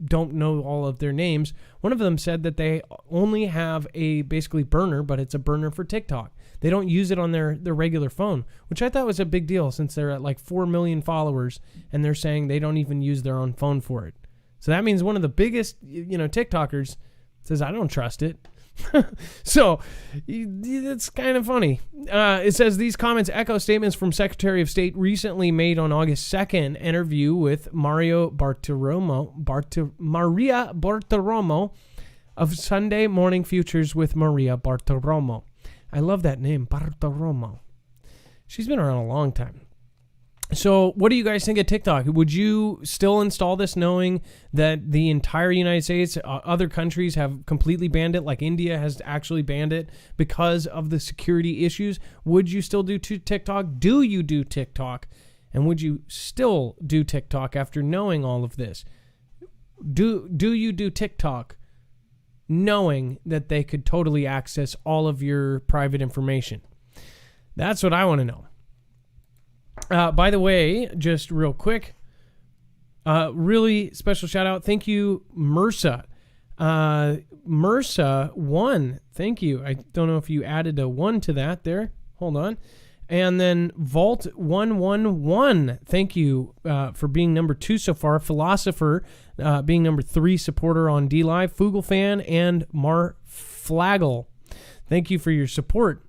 don't know all of their names. One of them said that they only have a basically burner, but it's a burner for TikTok. They don't use it on their regular phone, which I thought was a big deal since they're at 4 million followers and they're saying they don't even use their own phone for it. So that means one of the biggest, TikTokers says, I don't trust it. So it's kind of funny. It says these comments echo statements from Secretary of State recently made on August 2nd interview with Maria Bartiromo of Sunday Morning Futures with Maria Bartiromo. I love that name, Bartiromo. She's been around a long time. So what do you guys think of TikTok? Would you still install this knowing that the entire United States, other countries have completely banned it, like India has actually banned it because of the security issues? Would you still do TikTok? Do you do TikTok? And would you still do TikTok after knowing all of this? Do you do TikTok knowing that they could totally access all of your private information? That's what I want to know. By the way, just real quick, really special shout out. Thank you, MRSA. MRSA 1. Thank you. I don't know if you added a 1 to that there. Hold on. And then Vault 111. Thank you for being number 2 so far. Philosopher being number 3 supporter on DLive. Foogle fan and Marfoogle. Thank you for your support.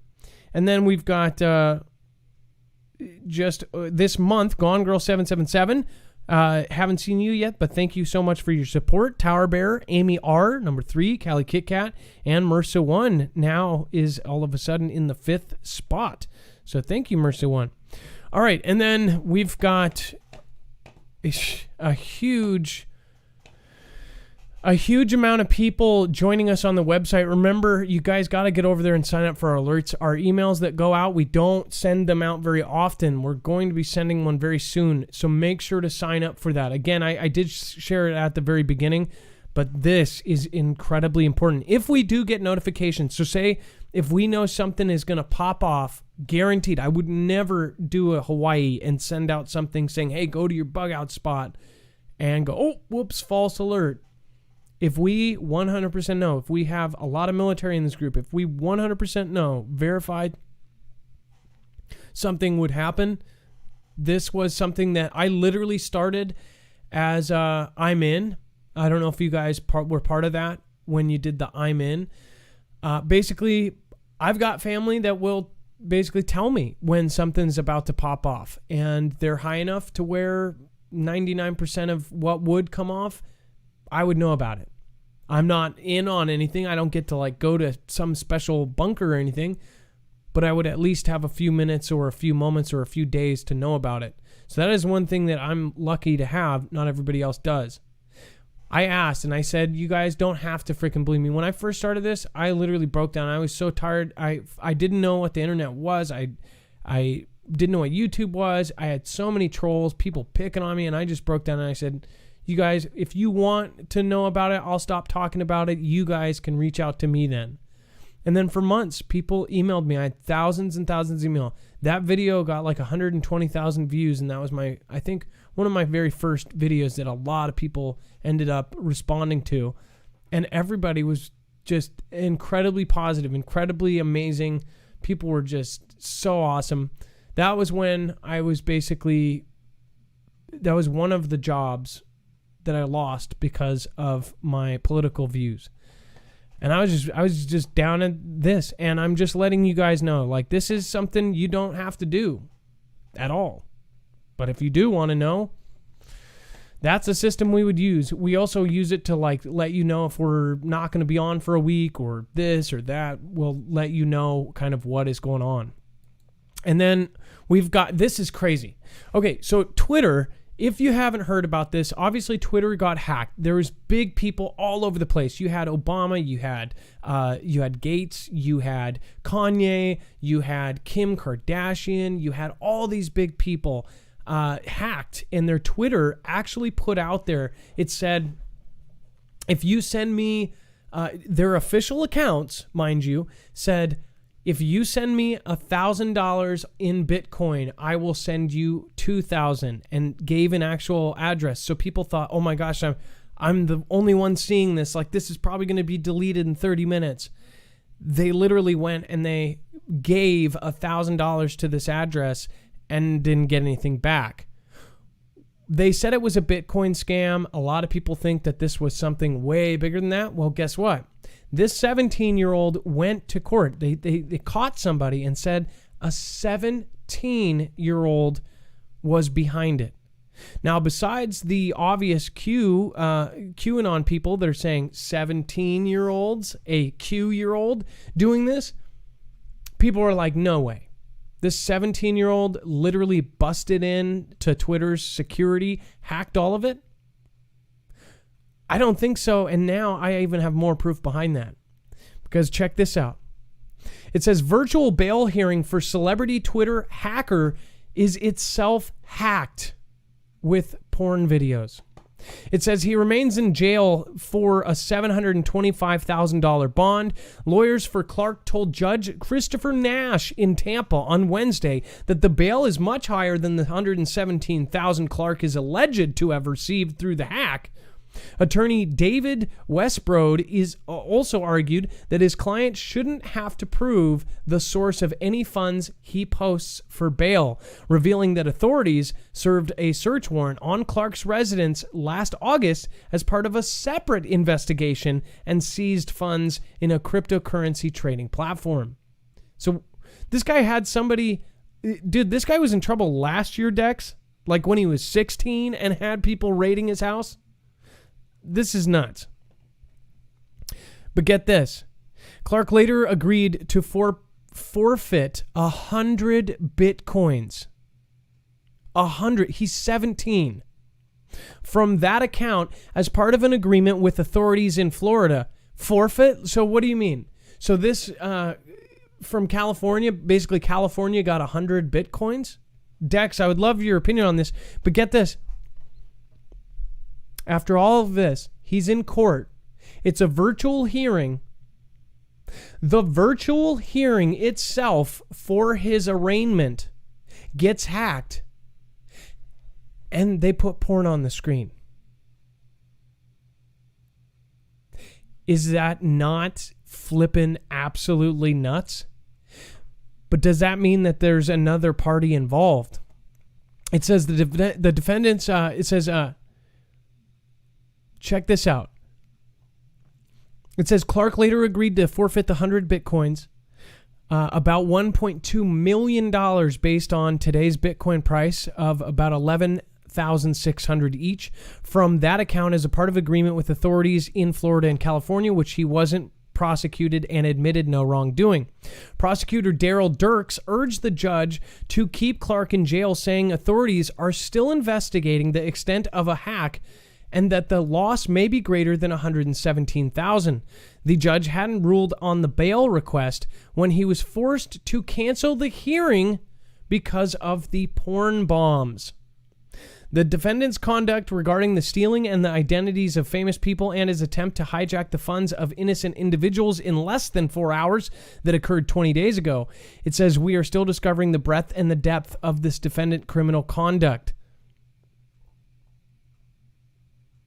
And then we've got just this month, Gone Girl 777. Haven't seen you yet, but thank you so much for your support. Tower Bear, Amy R, number 3, Callie Kit Kat, and MRSA 1 now is all of a sudden in the 5th spot. So thank you, MRSA 1. All right, and then we've got a huge A huge amount of people joining us on the website. Remember, you guys got to get over there and sign up for our alerts. Our emails that go out, we don't send them out very often. We're going to be sending one very soon, so make sure to sign up for that. Again, I did share it at the very beginning, but this is incredibly important. If we do get notifications, so say if we know something is going to pop off, guaranteed, I would never do a Hawaii and send out something saying, hey, go to your bug out spot and go, oh, whoops, false alert. If we 100% know, if we have a lot of military in this group, if we 100% know, verified, something would happen. This was something that I literally started as I'm in. I don't know if you guys were part of that when you did the I'm in. Basically, I've got family that will basically tell me when something's about to pop off, and they're high enough to where 99% of what would come off, I would know about it. I'm not in on anything. I don't get to like go to some special bunker or anything, but I would at least have a few minutes or a few moments or a few days to know about it. So that is one thing that I'm lucky to have. Not everybody else does. I asked and I said, you guys don't have to freaking believe me. When I first started this, I literally broke down. I was so tired. I didn't know what the internet was. I didn't know what YouTube was. I had so many trolls, people picking on me, and I just broke down and I said, you guys, if you want to know about it, I'll stop talking about it. You guys can reach out to me then. And then for months, people emailed me. I had thousands and thousands of email. That video got like 120,000 views, and that was I think one of my very first videos that a lot of people ended up responding to. And everybody was just incredibly positive, incredibly amazing. People were just so awesome. That was when that was one of the jobs that I lost because of my political views. And I was just down at this, and I'm just letting you guys know, like, this is something you don't have to do at all. But if you do want to know, that's a system we would use. We also use it to like let you know if we're not going to be on for a week or this or that. We'll let you know kind of what is going on. And then we've got, this is crazy. Okay, so Twitter, if you haven't heard about this, obviously Twitter got hacked. There was big people all over the place. You had Obama, you had Gates, you had Kanye, you had Kim Kardashian, you had all these big people hacked, and their Twitter actually put out there, it said, if you send me, their official accounts, mind you, said, if you send me $1,000 in Bitcoin, I will send you 2,000, and gave an actual address. So people thought, oh my gosh, I'm the only one seeing this. Like, this is probably going to be deleted in 30 minutes. They literally went and they gave $1,000 to this address and didn't get anything back. They said it was a Bitcoin scam. A lot of people think that this was something way bigger than that. Well, guess what? This 17-year-old went to court. They caught somebody and said a 17-year-old was behind it. Now, besides the obvious QAnon people that are saying 17-year-olds, a Q-year-old doing this, people are like, no way. This 17-year-old literally busted in to Twitter's security, hacked all of it. I don't think so, and now I even have more proof behind that. Because check this out. It says virtual bail hearing for celebrity Twitter hacker is itself hacked with porn videos. It says he remains in jail for a $725,000 bond. Lawyers for Clark told Judge Christopher Nash in Tampa on Wednesday that the bail is much higher than the $117,000 Clark is alleged to have received through the hack. Attorney David Westbrod is also argued that his client shouldn't have to prove the source of any funds he posts for bail, revealing that authorities served a search warrant on Clark's residence last August as part of a separate investigation and seized funds in a cryptocurrency trading platform. So this guy had somebody... Dude, this guy was in trouble last year, Dex, like when he was 16 and had people raiding his house. This is nuts. But get this. Clark later agreed to forfeit 100 Bitcoins. 100. He's 17. from that account as part of an agreement with authorities in Florida. Forfeit? So what do you mean? So this from California, basically California got 100 Bitcoins? Dex, I would love your opinion on this, but get this. After all of this, he's in court. It's a virtual hearing. The virtual hearing itself for his arraignment gets hacked, and they put porn on the screen. Is that not flippin' absolutely nuts? But does that mean that there's another party involved? It says the defendants, check this out. It says Clark later agreed to forfeit the 100 Bitcoins, about $1.2 million based on today's Bitcoin price of about $11,600 each from that account as a part of agreement with authorities in Florida and California, which he wasn't prosecuted and admitted no wrongdoing. Prosecutor Daryl Dirks urged the judge to keep Clark in jail, saying authorities are still investigating the extent of a hack and that the loss may be greater than $117,000. The judge hadn't ruled on the bail request when he was forced to cancel the hearing because of the porn bombs. The defendant's conduct regarding the stealing and the identities of famous people and his attempt to hijack the funds of innocent individuals in less than 4 hours that occurred 20 days ago. It says, we are still discovering the breadth and the depth of this defendant criminal conduct.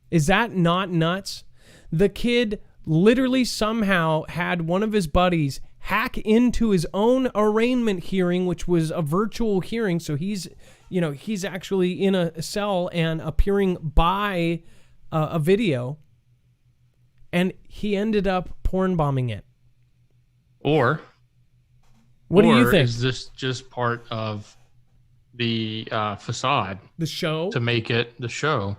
Is that not nuts? The kid literally somehow had one of his buddies hack into his own arraignment hearing, which was a virtual hearing. So he's actually in a cell and appearing by a video, and he ended up porn bombing it. Or what do you think? Is this just part of the facade? The show? To make it the show.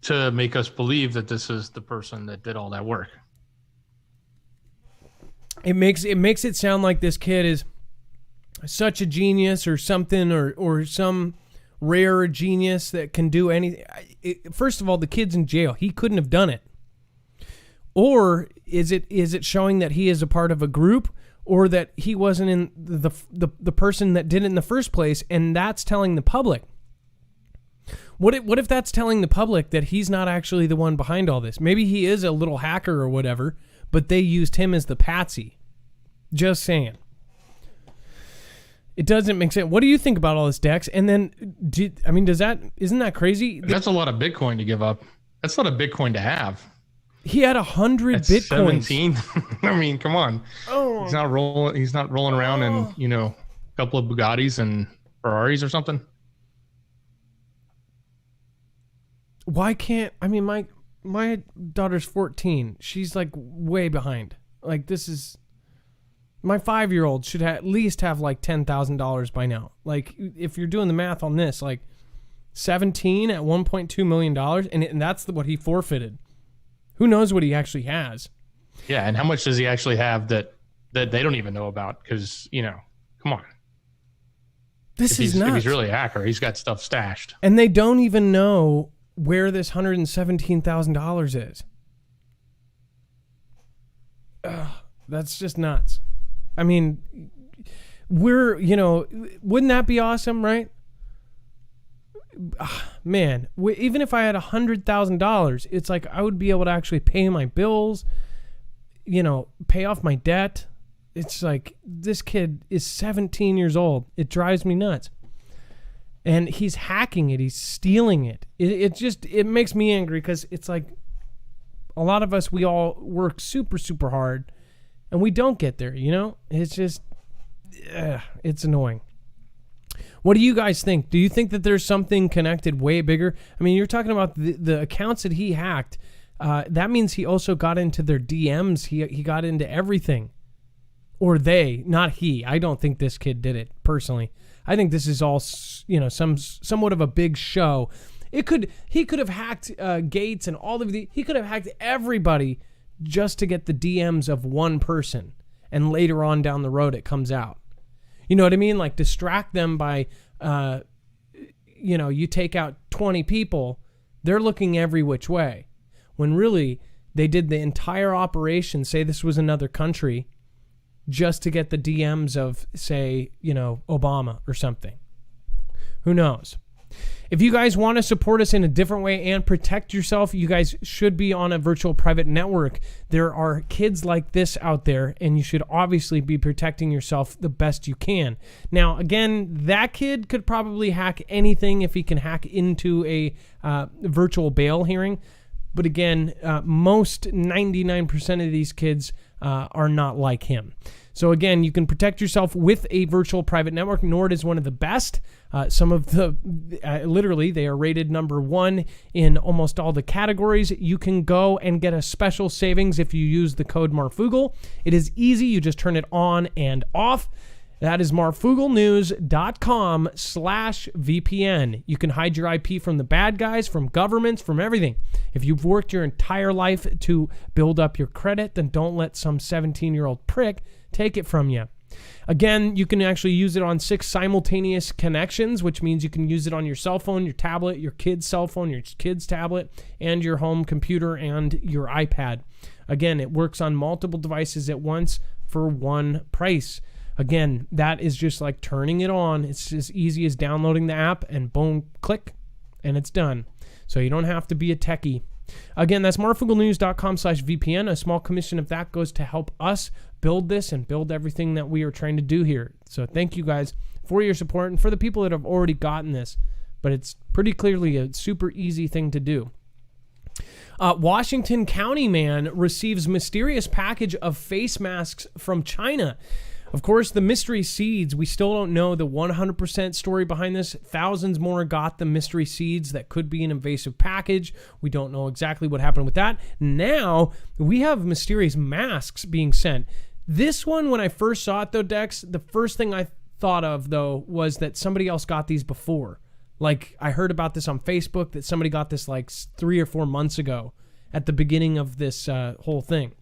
To make us believe that this is the person that did all that work. It makes it sound like this kid is such a genius or something, or some rare genius that can do anything. First of all, the kid's in jail. He couldn't have done it. Or is it showing that he is a part of a group, or that he wasn't in the person that did it in the first place, and that's telling the public? What if that's telling the public that he's not actually the one behind all this? Maybe he is a little hacker or whatever, but they used him as the patsy. Just saying. It doesn't make sense. What do you think about all this, Dex? And then, isn't that crazy? That's a lot of Bitcoin to give up. That's a lot of Bitcoin to have. He had 100 Bitcoins. 17. I mean, come on. Oh. He's not rolling around in, a couple of Bugattis and Ferraris or something. Why can't, my daughter's 14. She's like way behind. Like, this is, my 5-year-old should at least have like $10,000 by now. Like, if you're doing the math on this, like 17 at $1.2 million, and that's what he forfeited. Who knows what he actually has? Yeah, and how much does he actually have that they don't even know about? Because, come on. This is nuts. If he's really a hacker, he's got stuff stashed. And they don't even know where this $117,000 is. That's just nuts. I mean, wouldn't that be awesome, right? Man, even if I had $100,000, it's like I would be able to actually pay my bills, pay off my debt. It's like, this kid is 17 years old. It drives me nuts. And he's hacking it. He's stealing it. It makes me angry, because it's like a lot of us, we all work super, super hard, and we don't get there, It's just, it's annoying. What do you guys think? Do you think that there's something connected way bigger? I mean, you're talking about the accounts that he hacked. That means he also got into their DMs. He got into everything. Or they, not he. I don't think this kid did it, personally. I think this is all, somewhat of a big show. He could have hacked Gates and all of he could have hacked everybody just to get the DMs of one person, and later on down the road it comes out. You know what I mean? Like, distract them by, you take out 20 people, They're looking every which way, when really they did the entire operation, say this was another country, just to get the DMs of, say, Obama or something. Who knows? If you guys want to support us in a different way and protect yourself, you guys should be on a virtual private network. There are kids like this out there, and you should obviously be protecting yourself the best you can. Now, again, that kid could probably hack anything if he can hack into a virtual bail hearing. But again, most 99% of these kids are not like him. So again, you can protect yourself with a virtual private network. Nord is one of the best. Some of the, literally, they are rated number 1 in almost all the categories. You can go and get a special savings if you use the code Marfoogle. It is easy. You just turn it on and off. That is marfooglenews.com/VPN. You can hide your IP from the bad guys, from governments, from everything. If you've worked your entire life to build up your credit, then don't let some 17-year-old prick take it from you. Again, you can actually use it on 6 simultaneous connections, which means you can use it on your cell phone, your tablet, your kid's cell phone, your kid's tablet, and your home computer and your iPad. Again, it works on multiple devices at once for one price. Again, that is just like turning it on. It's as easy as downloading the app and boom, click, and it's done. So you don't have to be a techie. Again, that's marfooglenews.com/VPN. A small commission of that goes to help us build this and build everything that we are trying to do here. So thank you guys for your support and for the people that have already gotten this. But it's pretty clearly a super easy thing to do. Washington County man receives mysterious package of face masks from China. Of course, the mystery seeds, we still don't know the 100% story behind this. Thousands more got the mystery seeds that could be an invasive package. We don't know exactly what happened with that. Now, we have mysterious masks being sent. This one, when I first saw it, though, Dex, the first thing I thought of, though, was that somebody else got these before. Like, I heard about this on Facebook, that somebody got this like 3 or 4 months ago at the beginning of this whole thing.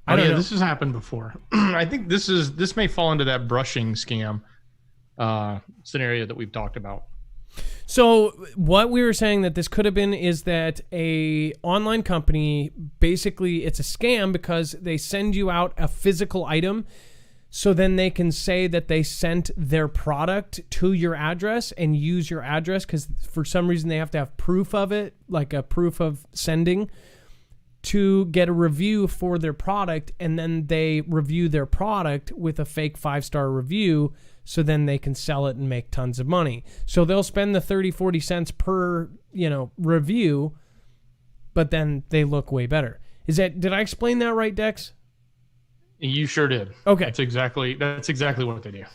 I don't know. This has happened before. I think this may fall into that brushing scam scenario that we've talked about. So what we were saying that this could have been is that a online company, basically it's a scam because they send you out a physical item, so then they can say that they sent their product to your address and use your address, because for some reason they have to have proof of it, like a proof of sending, to get a review for their product, and then they review their product with a fake 5-star review, so then they can sell it and make tons of money. So they'll spend the 30-40 cents per, review, but then they look way better. Did I explain that right, Dex? You sure did. Okay. That's exactly what they do.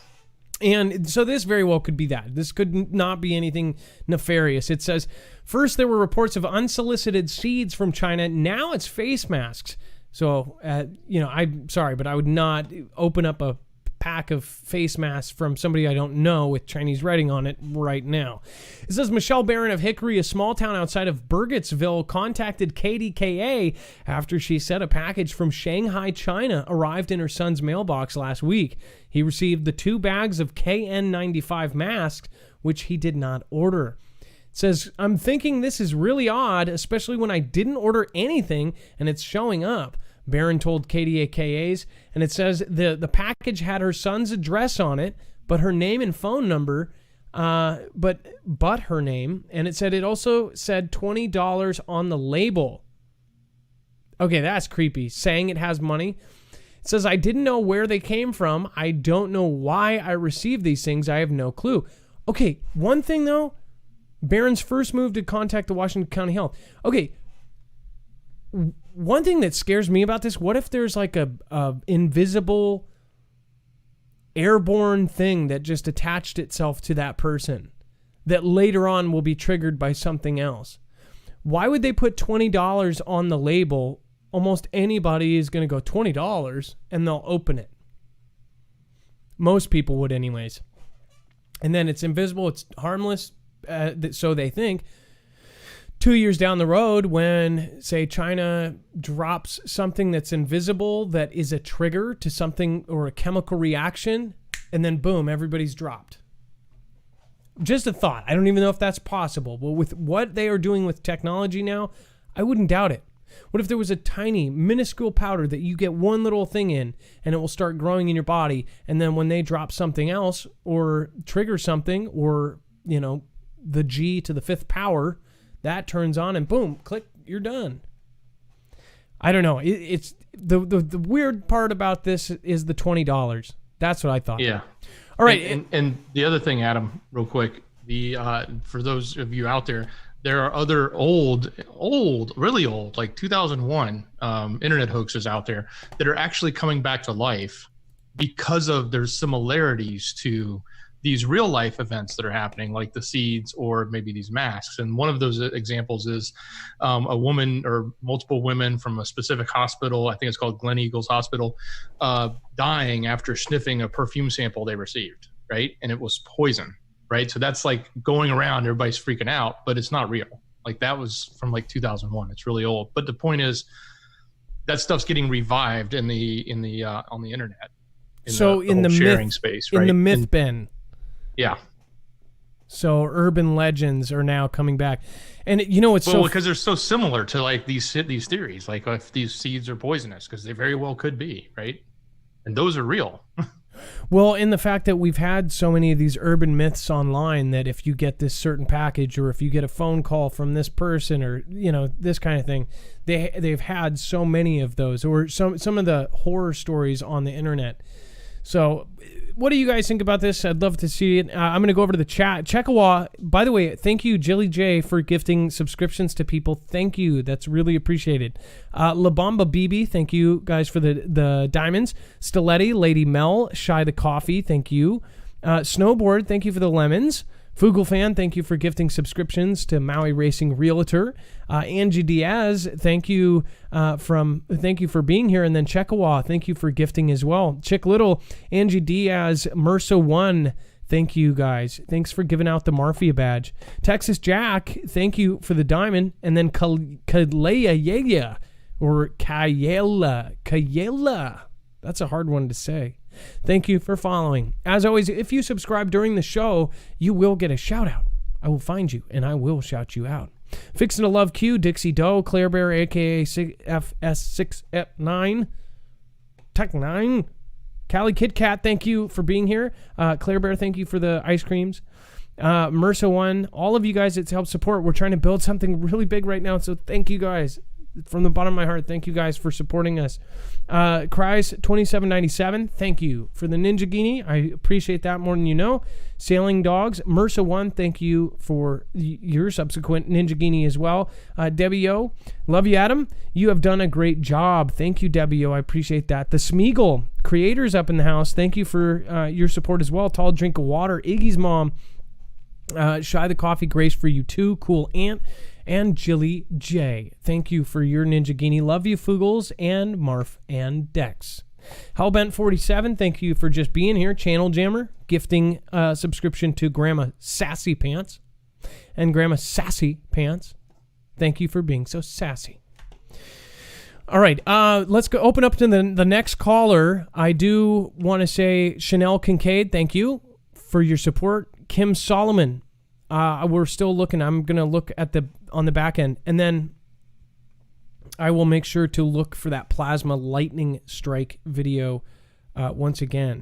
And so this very well could be that. This could not be anything nefarious. It says, first there were reports of unsolicited seeds from China. Now it's face masks. So, I'm sorry, but I would not open up a pack of face masks from somebody I don't know with Chinese writing on it right now. It says Michelle Barron of Hickory, a small town outside of Burgettsville, contacted KDKA after she said a package from Shanghai, China arrived in her son's mailbox last week. He received the 2 bags of KN95 masks, which he did not order. It says, I'm thinking this is really odd, especially when I didn't order anything and it's showing up. Barron told KDKA's, and it says the package had her son's address on it, but her name and phone number, but her name, and it said it also said $20 on the label. Okay, that's creepy. Saying it has money. It says, I didn't know where they came from. I don't know why I received these things. I have no clue. Okay, one thing though, Barron's first move to contact the Washington County Health. Okay, one thing that scares me about this, what if there's like a invisible airborne thing that just attached itself to that person that later on will be triggered by something else? Why would they put $20 on the label? Almost anybody is going to go $20 and they'll open it. Most people would anyways. And then it's invisible, it's harmless, so they think. 2 years down the road, when, say, China drops something that's invisible that is a trigger to something or a chemical reaction, and then boom, everybody's dropped. Just a thought. I don't even know if that's possible. But with what they are doing with technology now, I wouldn't doubt it. What if there was a tiny, minuscule powder that you get one little thing in and it will start growing in your body, and then when they drop something else or trigger something, or, you know, the G to the 5th power, that turns on and boom, click, you're done. I don't know. It's the weird part about this is the $20. That's what I thought. Yeah. All right. And the other thing, Adam, real quick, for those of you out there, there are other really old, like 2001 internet hoaxes out there that are actually coming back to life because of their similarities to these real life events that are happening, like the seeds or maybe these masks. And one of those examples is a woman or multiple women from a specific hospital, I think it's called Glen Eagles Hospital, dying after sniffing a perfume sample they received, right? And it was poison, right? So that's like going around, everybody's freaking out, but it's not real. Like that was from like 2001. It's really old. But the point is that stuff's getting revived on the internet. In the sharing myth space, right? In the myth bin. Yeah. So urban legends are now coming back, and you know it's because they're so similar to like these theories, like if these seeds are poisonous, because they very well could be, right? And those are real. Well, in the fact that we've had so many of these urban myths online that if you get this certain package, or if you get a phone call from this person, or you know, this kind of thing, they've had so many of those, or some of the horror stories on the internet. So what do you guys think about this? I'd love to see it. I'm going to go over to the chat. Chekawa, by the way, thank you, Jilly J, for gifting subscriptions to people. Thank you. That's really appreciated. La Bamba BB, thank you guys for the diamonds. Stiletti, Lady Mel, Shy the Coffee, thank you. Snowboard, thank you for the lemons. Foogle Fan, thank you for gifting subscriptions to Maui Racing Realtor. Angie Diaz, thank you for being here. And then Chekawa, thank you for gifting as well. Chick Little, Angie Diaz, Mersa1, thank you guys. Thanks for giving out the Marfia badge. Texas Jack, thank you for the diamond. And then Kalea, or Kayela. That's a hard one to say. Thank you for following. As always, if you subscribe during the show, you will get a shout out. I will find you and I will shout you out. Fixing to Love Q, Dixie Doe, Claire Bear, aka FS6F9, Tech 9, Callie Kit Kat, thank you for being here. Claire Bear, thank you for the ice creams. Mersa1, all of you guys that help support. We're trying to build something really big right now, so thank you guys. From the bottom of my heart, thank you guys for supporting us. Cries 2797, thank you for the Ninja Guinea. I appreciate that more than you know. Sailing Dogs, Mersa1, thank you for your subsequent Ninja Guinea as well. Debbie O, love you, Adam. You have done a great job. Thank you, Debbie O. I appreciate that. The Smeagol, creators up in the house, thank you for your support as well. Tall Drink of Water, Iggy's mom, Shy the Coffee, Grace for you too. Cool Ant. And Jilly J. Thank you for your Ninja Guinea. Love you, Foogles and Marf and Dex. Hellbent47, thank you for just being here. Channel Jammer, gifting subscription to Grandma Sassy Pants. And Grandma Sassy Pants, thank you for being so sassy. All right, let's go open up to the next caller. I do want to say Chanel Kincaid, thank you for your support. Kim Solomon, we're still looking. I'm going to look at on the back end, and then I will make sure to look for that plasma lightning strike video once again.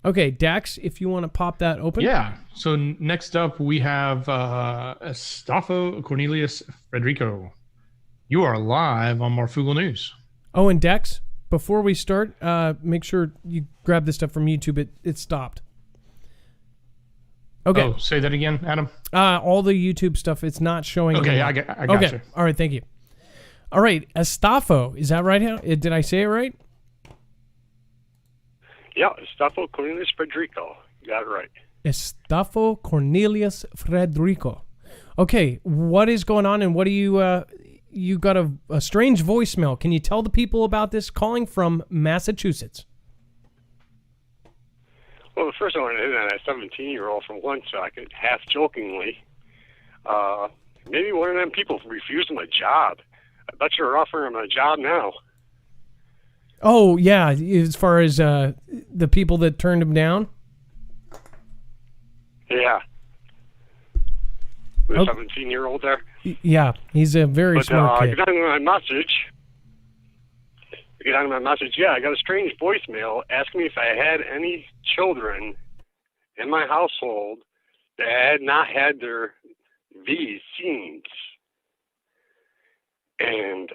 Okay, Dax, if you want to pop that open. Yeah. So next up we have Estafo Cornelius Frederico. You are live on Marfoogle News. Oh, and Dex, before we start, make sure you grab this stuff from YouTube. It stopped. Okay. Oh, say that again, Adam. All the YouTube stuff, it's not showing. Okay, I got you. All right, thank you. All right, Estafo, is that right? Did I say it right? Yeah, Estafo Cornelius Frederico. You got it right. Estafo Cornelius Frederico. Okay, what is going on, and what do you got a strange voicemail. Can you tell the people about this? Calling from Massachusetts. Well, first I want to hit on that 17-year-old from one second, half jokingly. Maybe one of them people refused him a job. I bet you're offering him a job now. Oh, yeah, as far as the people that turned him down? Yeah. The 17-year-old there. Yeah, he's a very smart kid. Get on my message. Yeah, I got a strange voicemail asking me if I had any children in my household that had not had their V's seen. And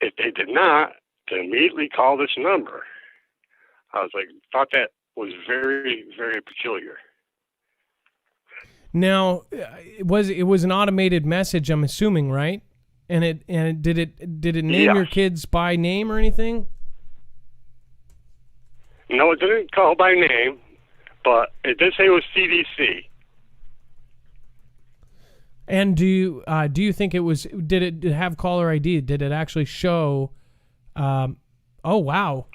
if they did not, to immediately call this number. I was like, thought that was very, very peculiar. Now, it was an automated message, I'm assuming, right? And did it name your kids by name or anything? No, it didn't call by name, but it did say it was CDC. And do you think it was? Did it have caller ID? Did it actually show? Oh wow,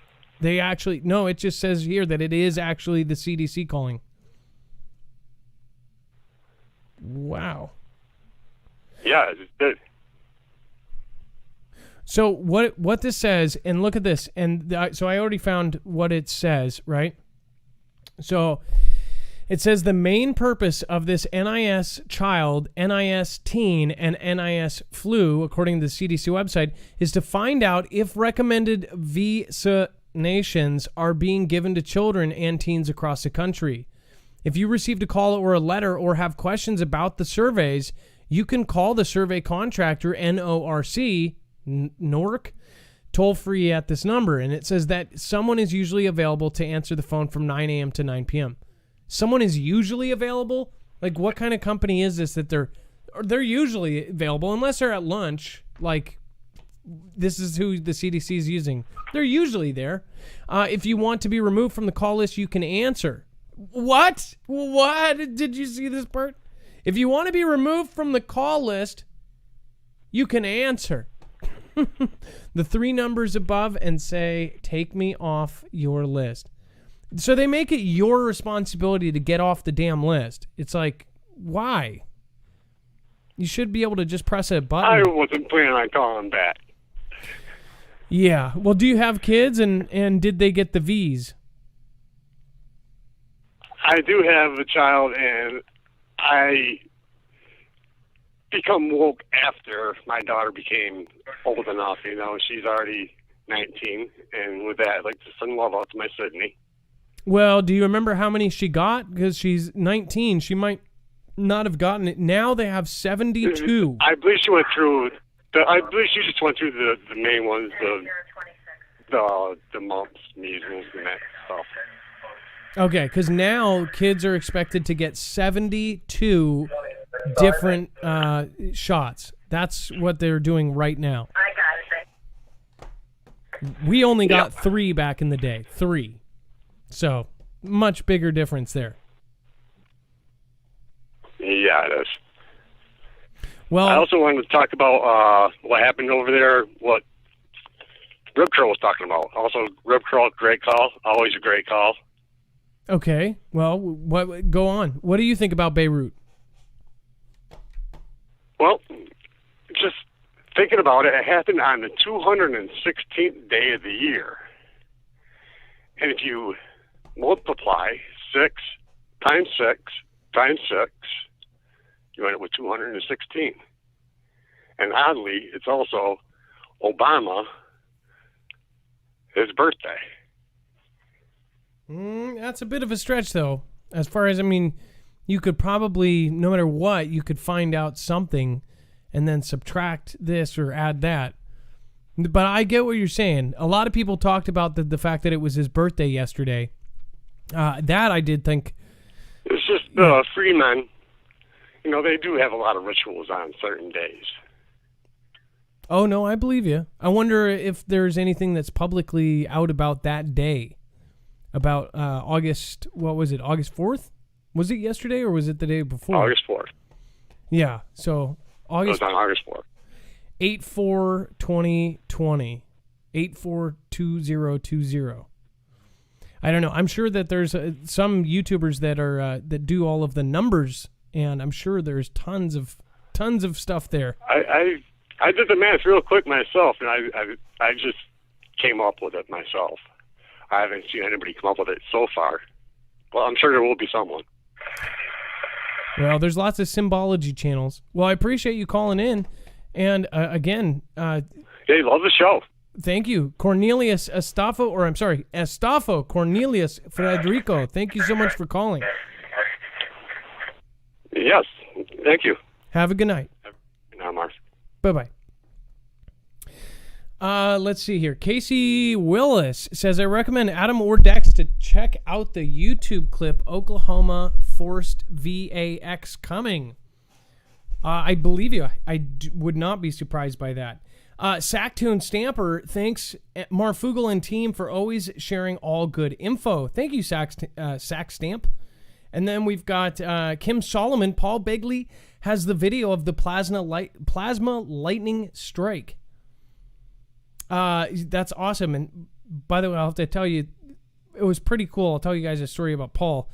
they actually no. It just says here that it is actually the CDC calling. Wow. Yeah, it did. So what this says, and look at this, and so I already found what it says, right? So it says the main purpose of this NIS child, NIS teen, and NIS flu, according to the CDC website, is to find out if recommended vaccinations are being given to children and teens across the country. If you received a call or a letter or have questions about the surveys, you can call the survey contractor, NORC, toll free at this number. And it says that someone is usually available to answer the phone from 9 a.m. to 9 p.m. Someone is usually available? Like, what kind of company is this that they're usually available unless they're at lunch? Like, this is who the CDC is using. They're usually there. If you want to be removed from the call list, you can answer. What? Did you see this part? If you want to be removed from the call list, you can answer the 3 numbers above and say, take me off your list. So they make it your responsibility to get off the damn list. It's like, why? You should be able to just press a button. I wasn't planning on calling back. Yeah. Well, do you have kids, and did they get the V's? I do have a child, and I become woke after my daughter became old enough. You know, she's already 19, and with that, I'd like to send love out to my Sydney. Well, do you remember how many she got? Because she's 19. She might not have gotten it. Now they have 72. I believe she went through. I believe she just went through the main ones, the mumps, measles, and that stuff. Okay, because now kids are expected to get 72 different shots. That's what they're doing right now. We only got 3 back in the day. 3. So, much bigger difference there. Yeah, it is. Well, I also wanted to talk about what happened over there, what Rip Curl was talking about. Also, Rip Curl, great call. Always a great call. Okay. Well, go on. What do you think about Beirut? Well, just thinking about it, it happened on the 216th day of the year. And if you multiply 6 times 6 times 6, you end up with 216. And oddly, it's also Obama, his birthday. That's a bit of a stretch, though. As far as, I mean, you could probably, no matter what, you could find out something and then subtract this or add that. But I get what you're saying. A lot of people talked about the fact that it was his birthday yesterday. That I did think. It's just free men. You know, they do have a lot of rituals on certain days. Oh, no, I believe you. I wonder if there's anything that's publicly out about that day. About August, what was it, August 4th? Was it yesterday or was it the day before? August 4th. Yeah, so August. It was on August 4th. 8/4/2020. 8/4/2020. I don't know. I'm sure that there's some YouTubers that are that do all of the numbers, and I'm sure there's tons of stuff there. I did the math real quick myself, and I just came up with it myself. I haven't seen anybody come up with it so far. Well, I'm sure there will be someone. Well, there's lots of symbology channels. Well, I appreciate you calling in. And again, Hey, love the show. thank you. Estafo Cornelius Federico. Thank you so much for calling. Yes, thank you. Have a good night. Now, Mark. Bye-bye. Let's see here. Casey Willis says, I recommend Adam or Dex to check out the YouTube clip, Oklahoma Forced VAX Coming. I believe you. I would not be surprised by that. Sacktoon Stamper, thanks Marfoogle and team for always sharing all good info. Thank you, Sack Stamp. And then we've got Kim Solomon. Paul Begley has the video of the plasma lightning strike. That's awesome. And by the way, I'll have to tell you, it was pretty cool. I'll tell you guys a story about Paul.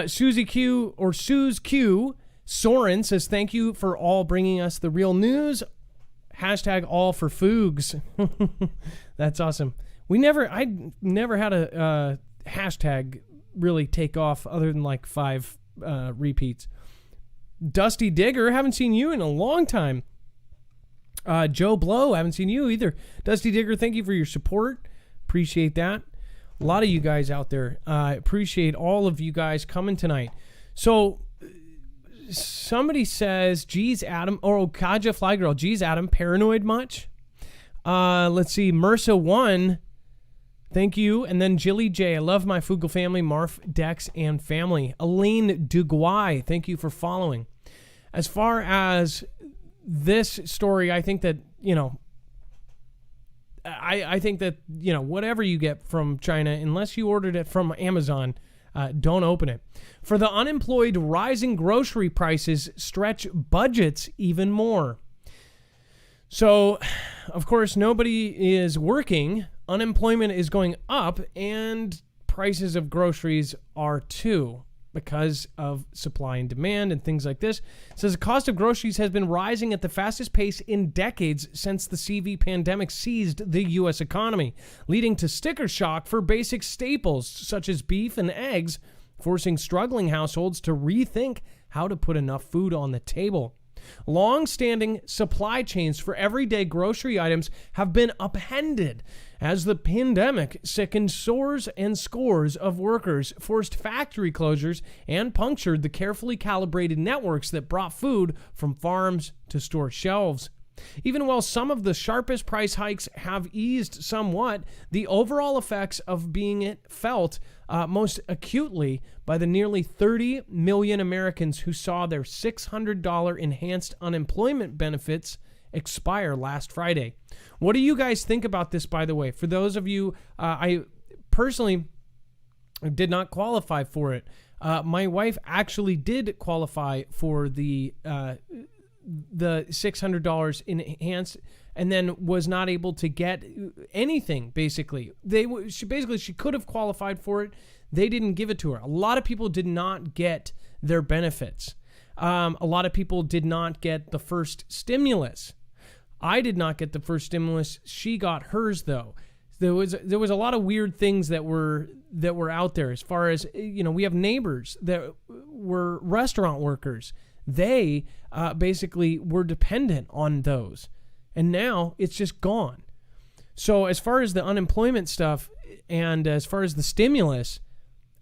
Susie Q or Suze Q Soren says, thank you for all bringing us the real news. Hashtag all for Foogs. That's awesome. I never had a hashtag really take off other than like 5 repeats. Dusty Digger, haven't seen you in a long time. Joe Blow, haven't seen you either. Dusty Digger, thank you for your support. Appreciate that. A lot of you guys out there. Appreciate all of you guys coming tonight. So somebody says, geez, Adam, or Kaja Flygirl, geez, Adam, paranoid much? Let's see, MRSA1, thank you. And then Jilly J, I love my Foogle family, Marf, Dex, and family. Elaine Duguay, thank you for following. As far as this story, I think that, I think that, whatever you get from China, unless you ordered it from Amazon, don't open it. For the unemployed, rising grocery prices stretch budgets even more. So, of course, nobody is working. Unemployment is going up, and prices of groceries are too, because of supply and demand and things like this. It says the cost of groceries has been rising at the fastest pace in decades since the CV pandemic seized the U.S. economy, leading to sticker shock for basic staples such as beef and eggs, forcing struggling households to rethink how to put enough food on the table. Long-standing supply chains for everyday grocery items have been upended as the pandemic sickened scores and scores of workers, forced factory closures, and punctured the carefully calibrated networks that brought food from farms to store shelves. Even while some of the sharpest price hikes have eased somewhat, the overall effects of being felt most acutely by the nearly 30 million Americans who saw their $600 enhanced unemployment benefits expire last Friday. What do you guys think about this, by the way? For those of you, I personally did not qualify for it. My wife actually did qualify for the $600 enhanced, and then was not able to get anything. Basically, she could have qualified for it. They didn't give it to her. A lot of people did not get their benefits. A lot of people did not get the first stimulus. I did not get the first stimulus. She got hers though. There was a lot of weird things that were out there. As far as we have neighbors that were restaurant workers. They basically were dependent on those, and now it's just gone. So as far as the unemployment stuff and as far as the stimulus,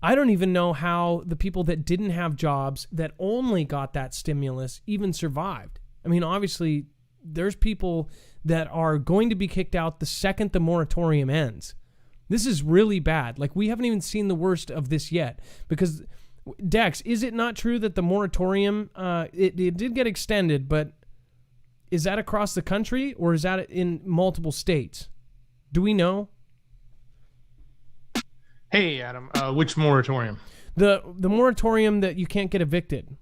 I don't even know how the people that didn't have jobs that only got that stimulus even survived. I mean, obviously, there's people that are going to be kicked out the second the moratorium ends. This is really bad. Like, we haven't even seen the worst of this yet, because Dex, is it not true that the moratorium, it did get extended, but is that across the country or is that in multiple states? Do we know? Hey, Adam, which moratorium? The moratorium that you can't get evicted.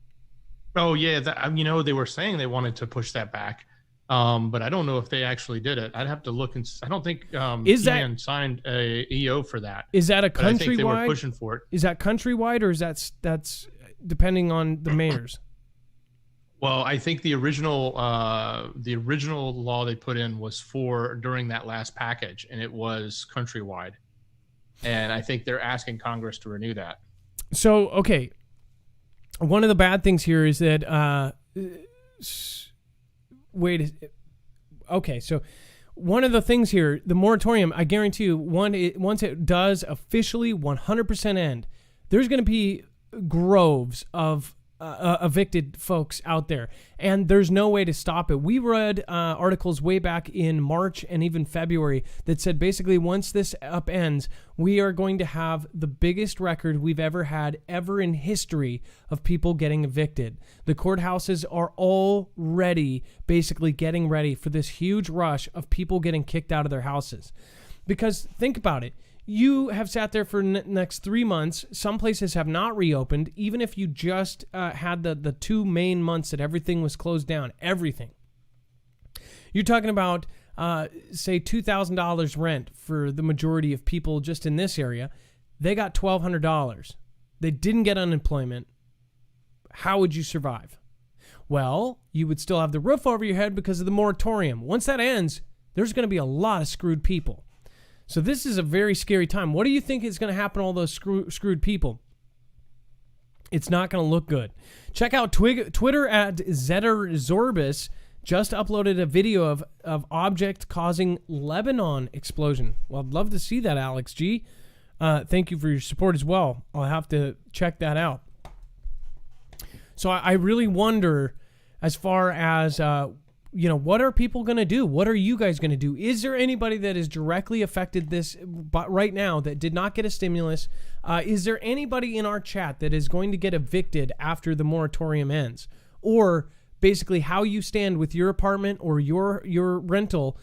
Oh, yeah. They were saying they wanted to push that back, but I don't know if they actually did it. I'd have to look, and I don't think EN signed a EO for that. Is that a countrywide? I think they were pushing for it. Is that countrywide, or is that's depending on the mayors? Well, I think the original law they put in was for during that last package, and it was countrywide. And I think they're asking Congress to renew that. So, okay. one of the bad things here is that okay, so one of the things here, the moratorium, I guarantee you, once it does officially 100% end, there's going to be groves of evicted folks out there, and there's no way to stop it. We read articles way back in March and even February that said basically once this upends, we are going to have the biggest record we've ever had in history of people getting evicted. The courthouses are already basically getting ready for this huge rush of people getting kicked out of their houses. Because think about it. You have sat there for next 3 months. Some places have not reopened, even if you just had the 2 main months that everything was closed down. Everything. You're talking about, say, $2,000 rent for the majority of people just in this area. They got $1,200. They didn't get unemployment. How would you survive? Well, you would still have the roof over your head because of the moratorium. Once that ends, there's going to be a lot of screwed people. So this is a very scary time. What do you think is going to happen to all those screwed people? It's not going to look good. Check out Twitter at Zetterzorbis just uploaded a video of object causing Lebanon explosion. Well, I'd love to see that, Alex G. Thank you for your support as well. I'll have to check that out. So I really wonder, as far as what are people going to do? What are you guys going to do? Is there anybody that is directly affected this right now that did not get a stimulus? Is there anybody in our chat that is going to get evicted after the moratorium ends? Or basically how you stand with your apartment or your rental?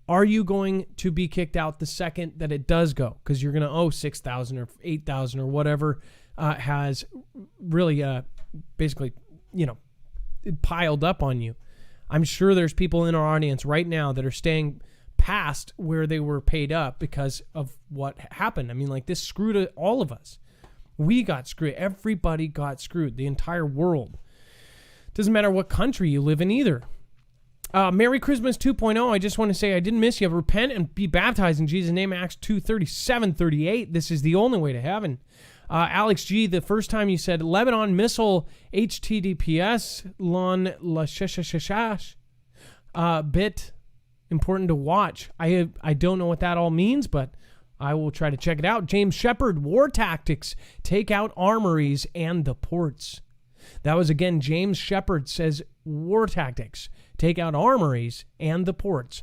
Are you going to be kicked out the second that it does go? Because you're going to owe $6,000 or $8,000 or whatever has really basically, piled up on you. I'm sure there's people in our audience right now that are staying past where they were paid up because of what happened. I mean, like, this screwed all of us. We got screwed. Everybody got screwed. The entire world. Doesn't matter what country you live in either. Merry Christmas 2.0. I just want to say I didn't miss you. Repent and be baptized in Jesus' name. Acts 2:37-38. This is the only way to heaven. Alex G, the first time you said Lebanon missile HTTPS lon la shashash bit important to watch. I don't know what that all means, but I will try to check it out. James Shepard, war tactics, take out armories and the ports. That was again James Shepard says war tactics, take out armories and the ports.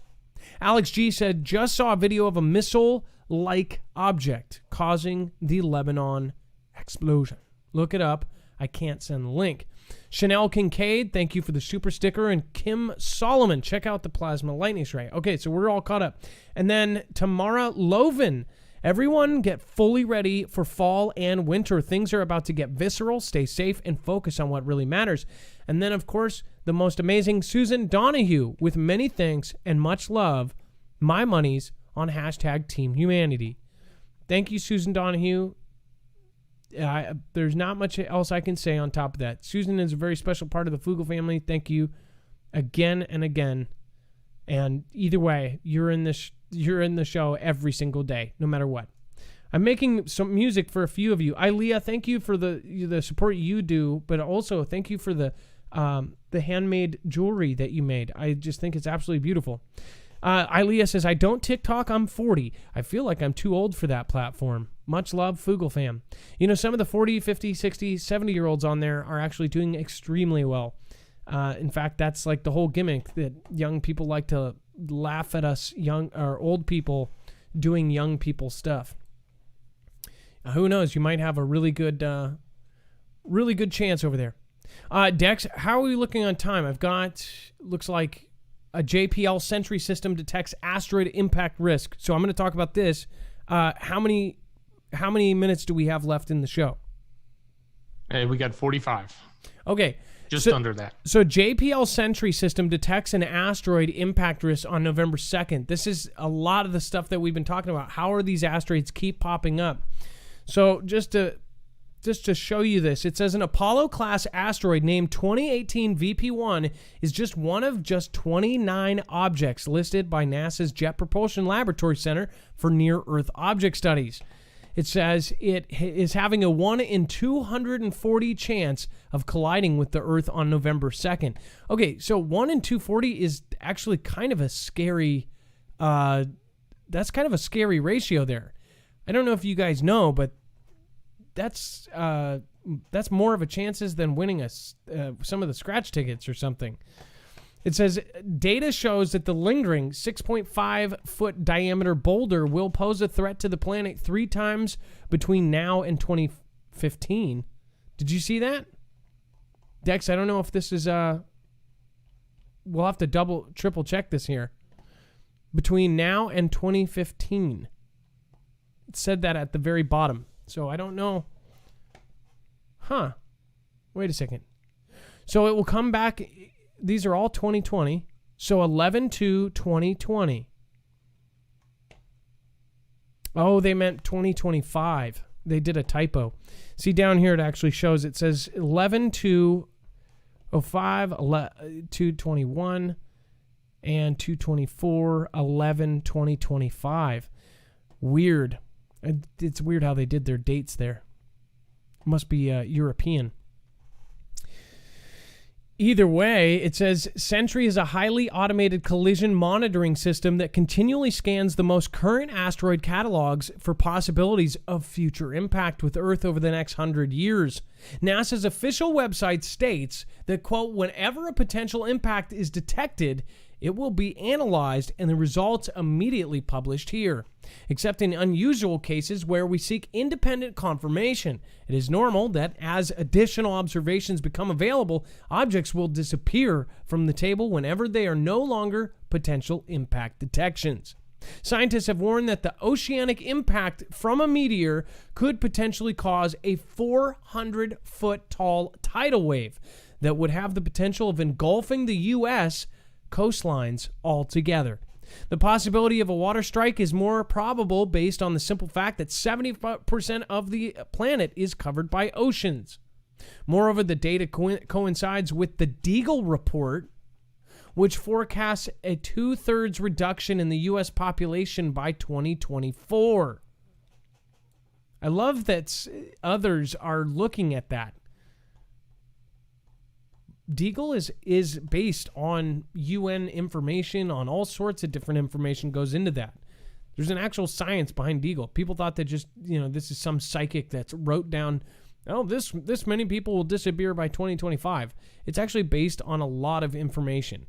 Alex G said just saw a video of a missile-like object causing the Lebanon explosion. Look it up. I can't send the link. Chanel Kincaid, thank you for the super sticker. And Kim Solomon, check out the plasma lightning strike. Okay, so we're all caught up. And then Tamara Loven, everyone get fully ready for fall and winter. Things are about to get visceral. Stay safe and focus on what really matters. And then, of course, the most amazing Susan Donahue, with many thanks and much love. My money's on #TeamHumanity. Thank you, Susan Donahue. There's not much else I can say on top of that. Susan is a very special part of the Foogle family. Thank you again and again. And either way, you're in the show every single day, no matter what. I'm making some music for a few of you. Ilea, thank you for the support you do, but also thank you for the handmade jewelry that you made. I just think it's absolutely beautiful. Ilea says, I don't TikTok, I'm 40. I feel like I'm too old for that platform. Much love, Foogle fam. Some of the 40, 50, 60, 70-year-olds on there are actually doing extremely well. In fact, that's like the whole gimmick, that young people like to laugh at us young or old people doing young people stuff. Who knows? You might have a really good chance over there. Dex, how are we looking on time? I've got, looks like a JPL Sentry system detects asteroid impact risk. So I'm going to talk about this. How many minutes do we have left in the show? Hey, we got 45. Okay. Just under that. So JPL Sentry system detects an asteroid impact risk on November 2nd. This is a lot of the stuff that we've been talking about. How are these asteroids keep popping up? So just to show you this, it says an Apollo-class asteroid named 2018 VP1 is just one of just 29 objects listed by NASA's Jet Propulsion Laboratory Center for Near-Earth Object Studies. It says it is having a 1 in 240 chance of colliding with the Earth on November 2nd. Okay, so 1 in 240 is actually kind of a scary, that's kind of a scary ratio there. I don't know if you guys know, but that's more of a chances than winning some of the scratch tickets or something. It says data shows that the lingering 6.5-foot diameter boulder will pose a threat to the planet 3 times between now and 2015. Did you see that? Dex, I don't know if this is we'll have to triple check this here. Between now and 2015. It said that at the very bottom. So I don't know. Huh. Wait a second. So it will come back. These are all 2020. So 11/2/2020. Oh, they meant 2025. They did a typo. See, down here it actually shows, it says 11/2/05, 2/21, and 2/24, 11/2025. Weird. It's weird how they did their dates there. Must be European. Either way, it says Sentry is a highly automated collision monitoring system that continually scans the most current asteroid catalogs for possibilities of future impact with Earth over the next 100 years. NASA's official website states that, quote, whenever a potential impact is detected, it will be analyzed and the results immediately published here. Except in unusual cases where we seek independent confirmation, it is normal that as additional observations become available, objects will disappear from the table whenever they are no longer potential impact detections. Scientists have warned that the oceanic impact from a meteor could potentially cause a 400-foot tall tidal wave that would have the potential of engulfing the U.S. coastlines altogether. The possibility of a water strike is more probable based on the simple fact that 70% of the planet is covered by oceans. Moreover, the data coincides with the Deagle report, which forecasts a 2/3 reduction in the U.S. population by 2024. I love that others are looking at that. Deagle is based on UN information, on all sorts of different information goes into that. There's an actual science behind Deagle. People thought that just, this is some psychic that's wrote down, oh, this many people will disappear by 2025. It's actually based on a lot of information.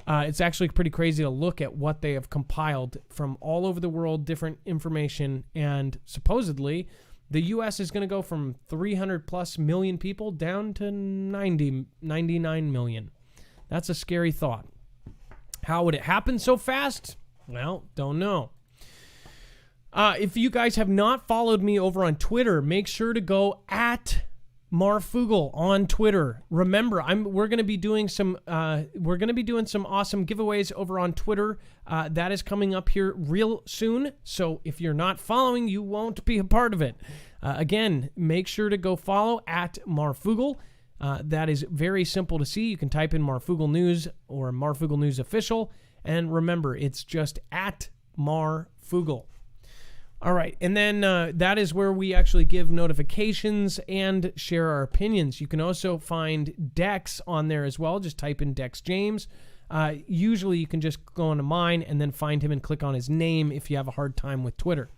It's actually pretty crazy to look at what they have compiled from all over the world, different information, and supposedly the U.S. is going to go from 300 plus million people down to 99 million. That's a scary thought. How would it happen so fast? Well, don't know. If you guys have not followed me over on Twitter, make sure to go at Marfoogle on Twitter. Remember, we're going to be doing some awesome giveaways over on Twitter. That is coming up here real soon. So if you're not following, you won't be a part of it. Again, make sure to go follow at Marfoogle. That is very simple to see. You can type in Marfoogle News or Marfoogle News Official. And remember, it's just at Marfoogle. All right, and then that is where we actually give notifications and share our opinions. You can also find Dex on there as well. Just type in Dex James. Usually you can just go onto mine and then find him and click on his name if you have a hard time with Twitter.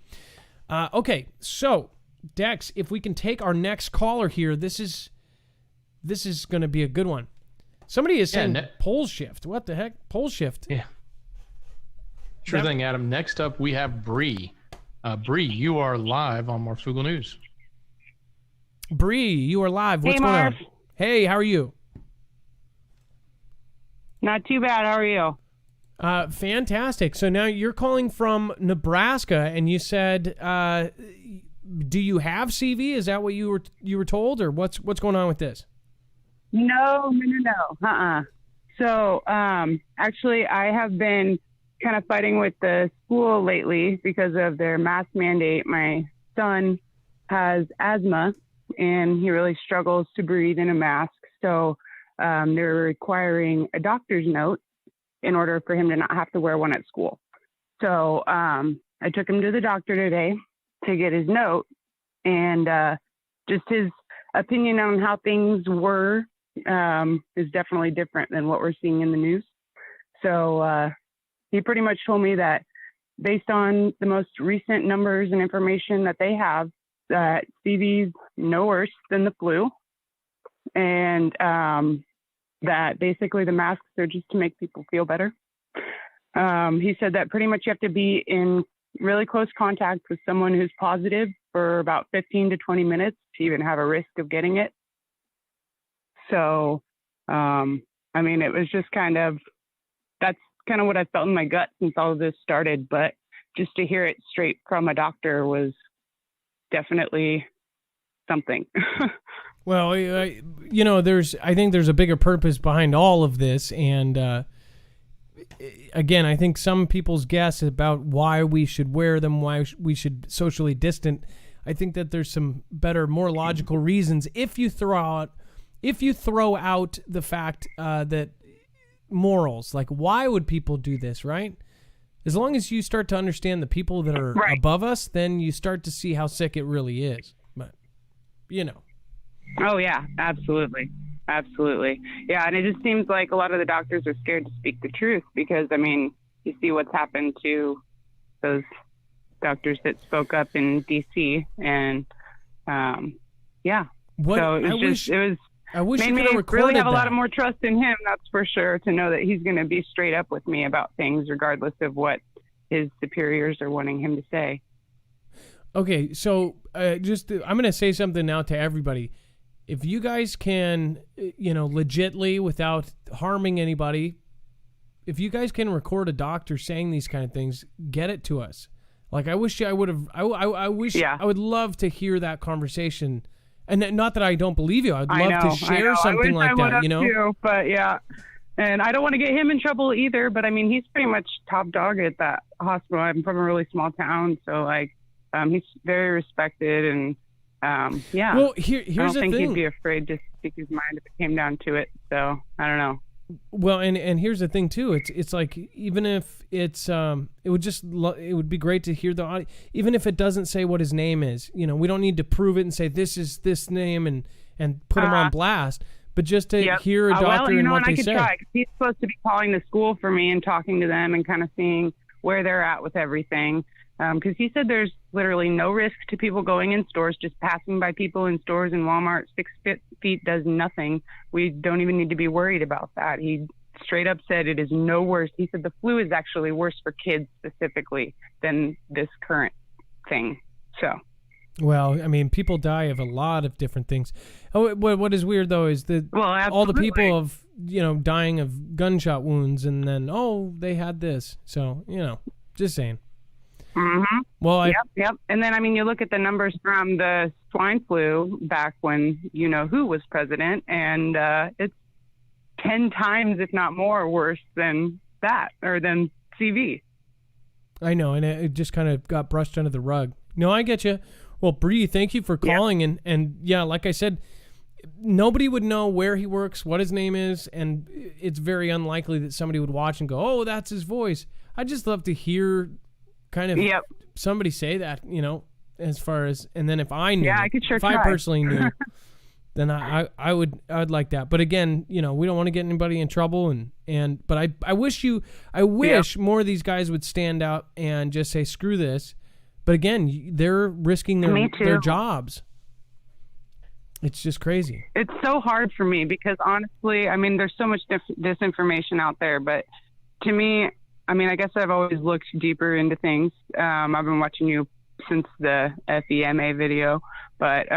Okay, so Dex, if we can take our next caller here, this is going to be a good one. Somebody is saying pole shift. What the heck? Pole shift. Yeah. Sure thing, Adam. Next up, we have Bree. Bree, you are live on Marfoogle News. Bree, you are live. What's going on? Hey, how are you? Not too bad. How are you? Fantastic. So now you're calling from Nebraska, and you said, do you have CV? Is that what you were told, or what's going on with this? No. So, actually, I have been kind of fighting with the school lately because of their mask mandate. My son has asthma and he really struggles to breathe in a mask. So they're requiring a doctor's note in order for him to not have to wear one at school. So I took him to the doctor today to get his note, and just his opinion on how things were is definitely different than what we're seeing in the news. So he pretty much told me that based on the most recent numbers and information that they have, that CV's no worse than the flu, and that basically the masks are just to make people feel better. He said that pretty much you have to be in really close contact with someone who's positive for about 15 to 20 minutes to even have a risk of getting it. So, I mean, it was just that's kind of what I felt in my gut since all of this started, but just to hear it straight from a doctor was definitely something. Well, I think there's a bigger purpose behind all of this. And again, I think some people's guess about why we should wear them, why we should socially distant, I think that there's some better, more logical reasons if you throw out the fact that morals, like why would people do this, right? As long as you start to understand the people that are above us, then you start to see how sick it really is. But, Oh, yeah, absolutely. Absolutely. Yeah, and it just seems like a lot of the doctors are scared to speak the truth because, I mean, you see what's happened to those doctors that spoke up in D.C. and, yeah. So it was made me really have a lot of more trust in him, that's for sure, to know that he's going to be straight up with me about things regardless of what his superiors are wanting him to say. Okay, so I'm going to say something now to everybody. If you guys can, legitly, without harming anybody, if you guys can record a doctor saying these kind of things, get it to us. Like, I wish I would have, I would love to hear that conversation. And not that I don't believe you. I'd love to share something like that, Too, but yeah. And I don't want to get him in trouble either, but I mean, he's pretty much top dog at that hospital. I'm from a really small town, so like, he's very respected and, yeah. Well, here's the thing. I don't think he'd be afraid to speak his mind if it came down to it. So I don't know. Well, and here's the thing too. It's like even if it's it would be great to hear the audio, even if it doesn't say what his name is. We don't need to prove it and say this is this name and put him on blast. But just to hear a doctor and what they say. Try, 'cause he's supposed to be calling the school for me and talking to them and kind of seeing where they're at with everything. Because he said there's literally no risk to people going in stores, just passing by people in stores in Walmart. 6 feet does nothing. We don't even need to be worried about that. He straight up said it is no worse. He said the flu is actually worse for kids specifically than this current thing. So. Well, I mean, people die of a lot of different things. Oh, what is weird though is that all the people of dying of gunshot wounds, and then they had this. So just saying. Mm-hmm. Well, yep. And then, I mean, you look at the numbers from the swine flu back when who was president, and it's 10 times, if not more, worse than that, or than CV. I know, and it just kind of got brushed under the rug. No, I get you. Well, Bree, thank you for calling, and yeah, like I said, nobody would know where he works, what his name is, and it's very unlikely that somebody would watch and go, "Oh, that's his voice." I'd just love to hear kind of somebody say that, as far as, and then if I knew, I could sure if try. I personally knew, then I would like that. But again, we don't want to get anybody in trouble, but I wish more of these guys would stand out and just say, screw this. But again, they're risking their jobs. It's just crazy. It's so hard for me because honestly, I mean, there's so much disinformation out there, but to me, I mean, I guess I've always looked deeper into things. I've been watching you since the FEMA video, but,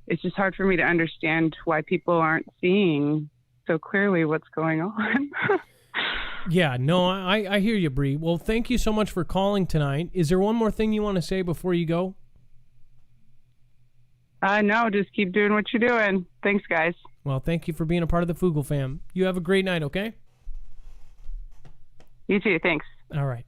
it's just hard for me to understand why people aren't seeing so clearly what's going on. Yeah, no, I hear you, Bree. Well, thank you so much for calling tonight. Is there one more thing you want to say before you go? No, just keep doing what you're doing. Thanks, guys. Well, thank you for being a part of the Foogle fam. You have a great night, okay? You too. Thanks. All right.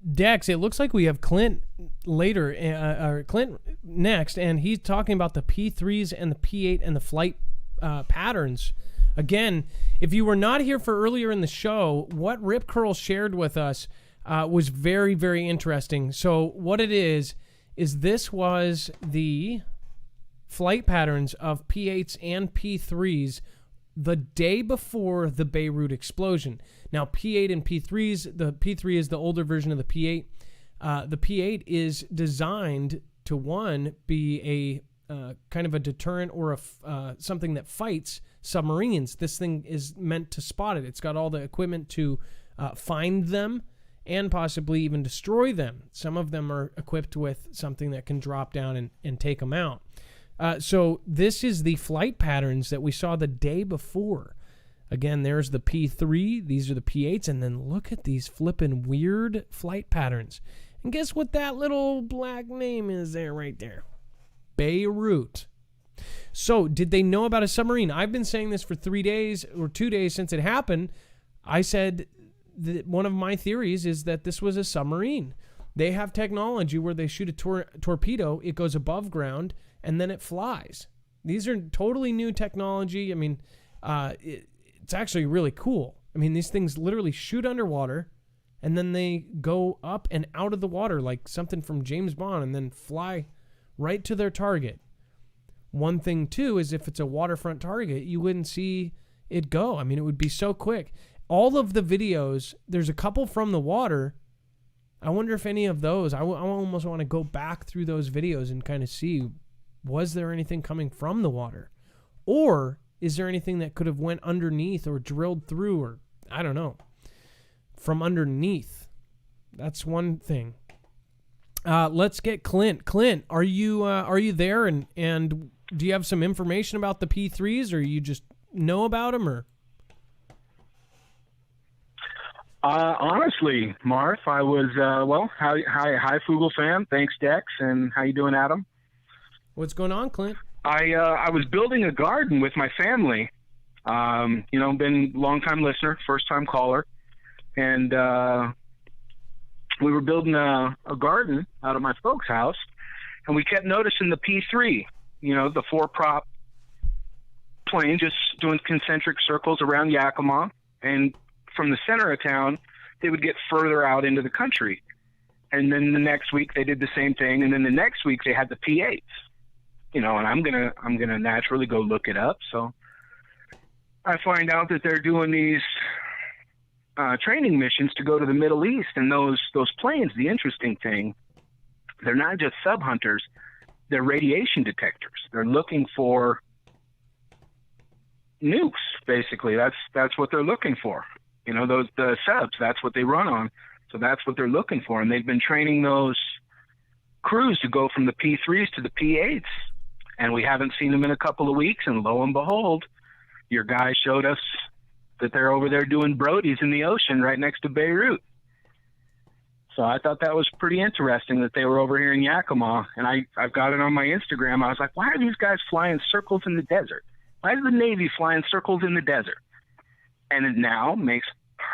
Dex, it looks like we have Clint later, or Clint next, and he's talking about the P3s and the P8 and the flight patterns Again, if you were not here for earlier in the show, what Rip Curl shared with us was very, very interesting. So what it is this was the flight patterns of P8s and P3s the day before the Beirut explosion. Now, P8 and P3s, the P3 is the older version of the P8. The P8 is designed to, one, be a kind of a deterrent or something that fights submarines. This thing is meant to spot it. It's got all the equipment to find them and possibly even destroy them. Some of them are equipped with something that can drop down and take them out. So this is the flight patterns that we saw the day before. Again, there's the P3. These are the P8s. And then look at these flippin' weird flight patterns. And guess what that little black name is there right there? Beirut. So did they know about a submarine? I've been saying this for 3 days or 2 days since it happened. I said that one of my theories is that this was a submarine. They have technology where they shoot a torpedo, it goes above ground, and then it flies. These are totally new technology. I mean, it's actually really cool. I mean, these things literally shoot underwater, and then they go up and out of the water like something from James Bond and then fly right to their target. One thing, too, is if it's a waterfront target, you wouldn't see it go. I mean, it would be so quick. All of the videos, there's a couple from the water. I wonder if any of those, I almost want to go back through those videos and kind of see, was there anything coming from the water? Or is there anything that could have went underneath or drilled through, or I don't know, from underneath? That's one thing. Let's get Clint. Clint, are you there? And do you have some information about the P3s, or you just know about them, or? Honestly, Marv, I was hi Foogle fam. Thanks, Dex, and how you doing, Adam? What's going on, Clint? I was building a garden with my family. Been a long-time listener, first-time caller, and we were building a garden out of my folks' house, and we kept noticing the P3, the four-prop plane just doing concentric circles around Yakima, and from the center of town, they would get further out into the country. And then the next week they did the same thing, and then the next week they had the P8s. And I'm gonna naturally go look it up. So I find out that they're doing these training missions to go to the Middle East, and those planes. The interesting thing, they're not just sub hunters; they're radiation detectors. They're looking for nukes. Basically, that's what they're looking for. The subs. That's what they run on. So that's what they're looking for, and they've been training those crews to go from the P3s to the P8s. And we haven't seen them in a couple of weeks, and lo and behold, your guy showed us that they're over there doing Brodies in the ocean right next to Beirut. So I thought that was pretty interesting that they were over here in Yakima, and I've got it on my Instagram. I was like, why are these guys flying circles in the desert? Why is the Navy flying circles in the desert? And it now makes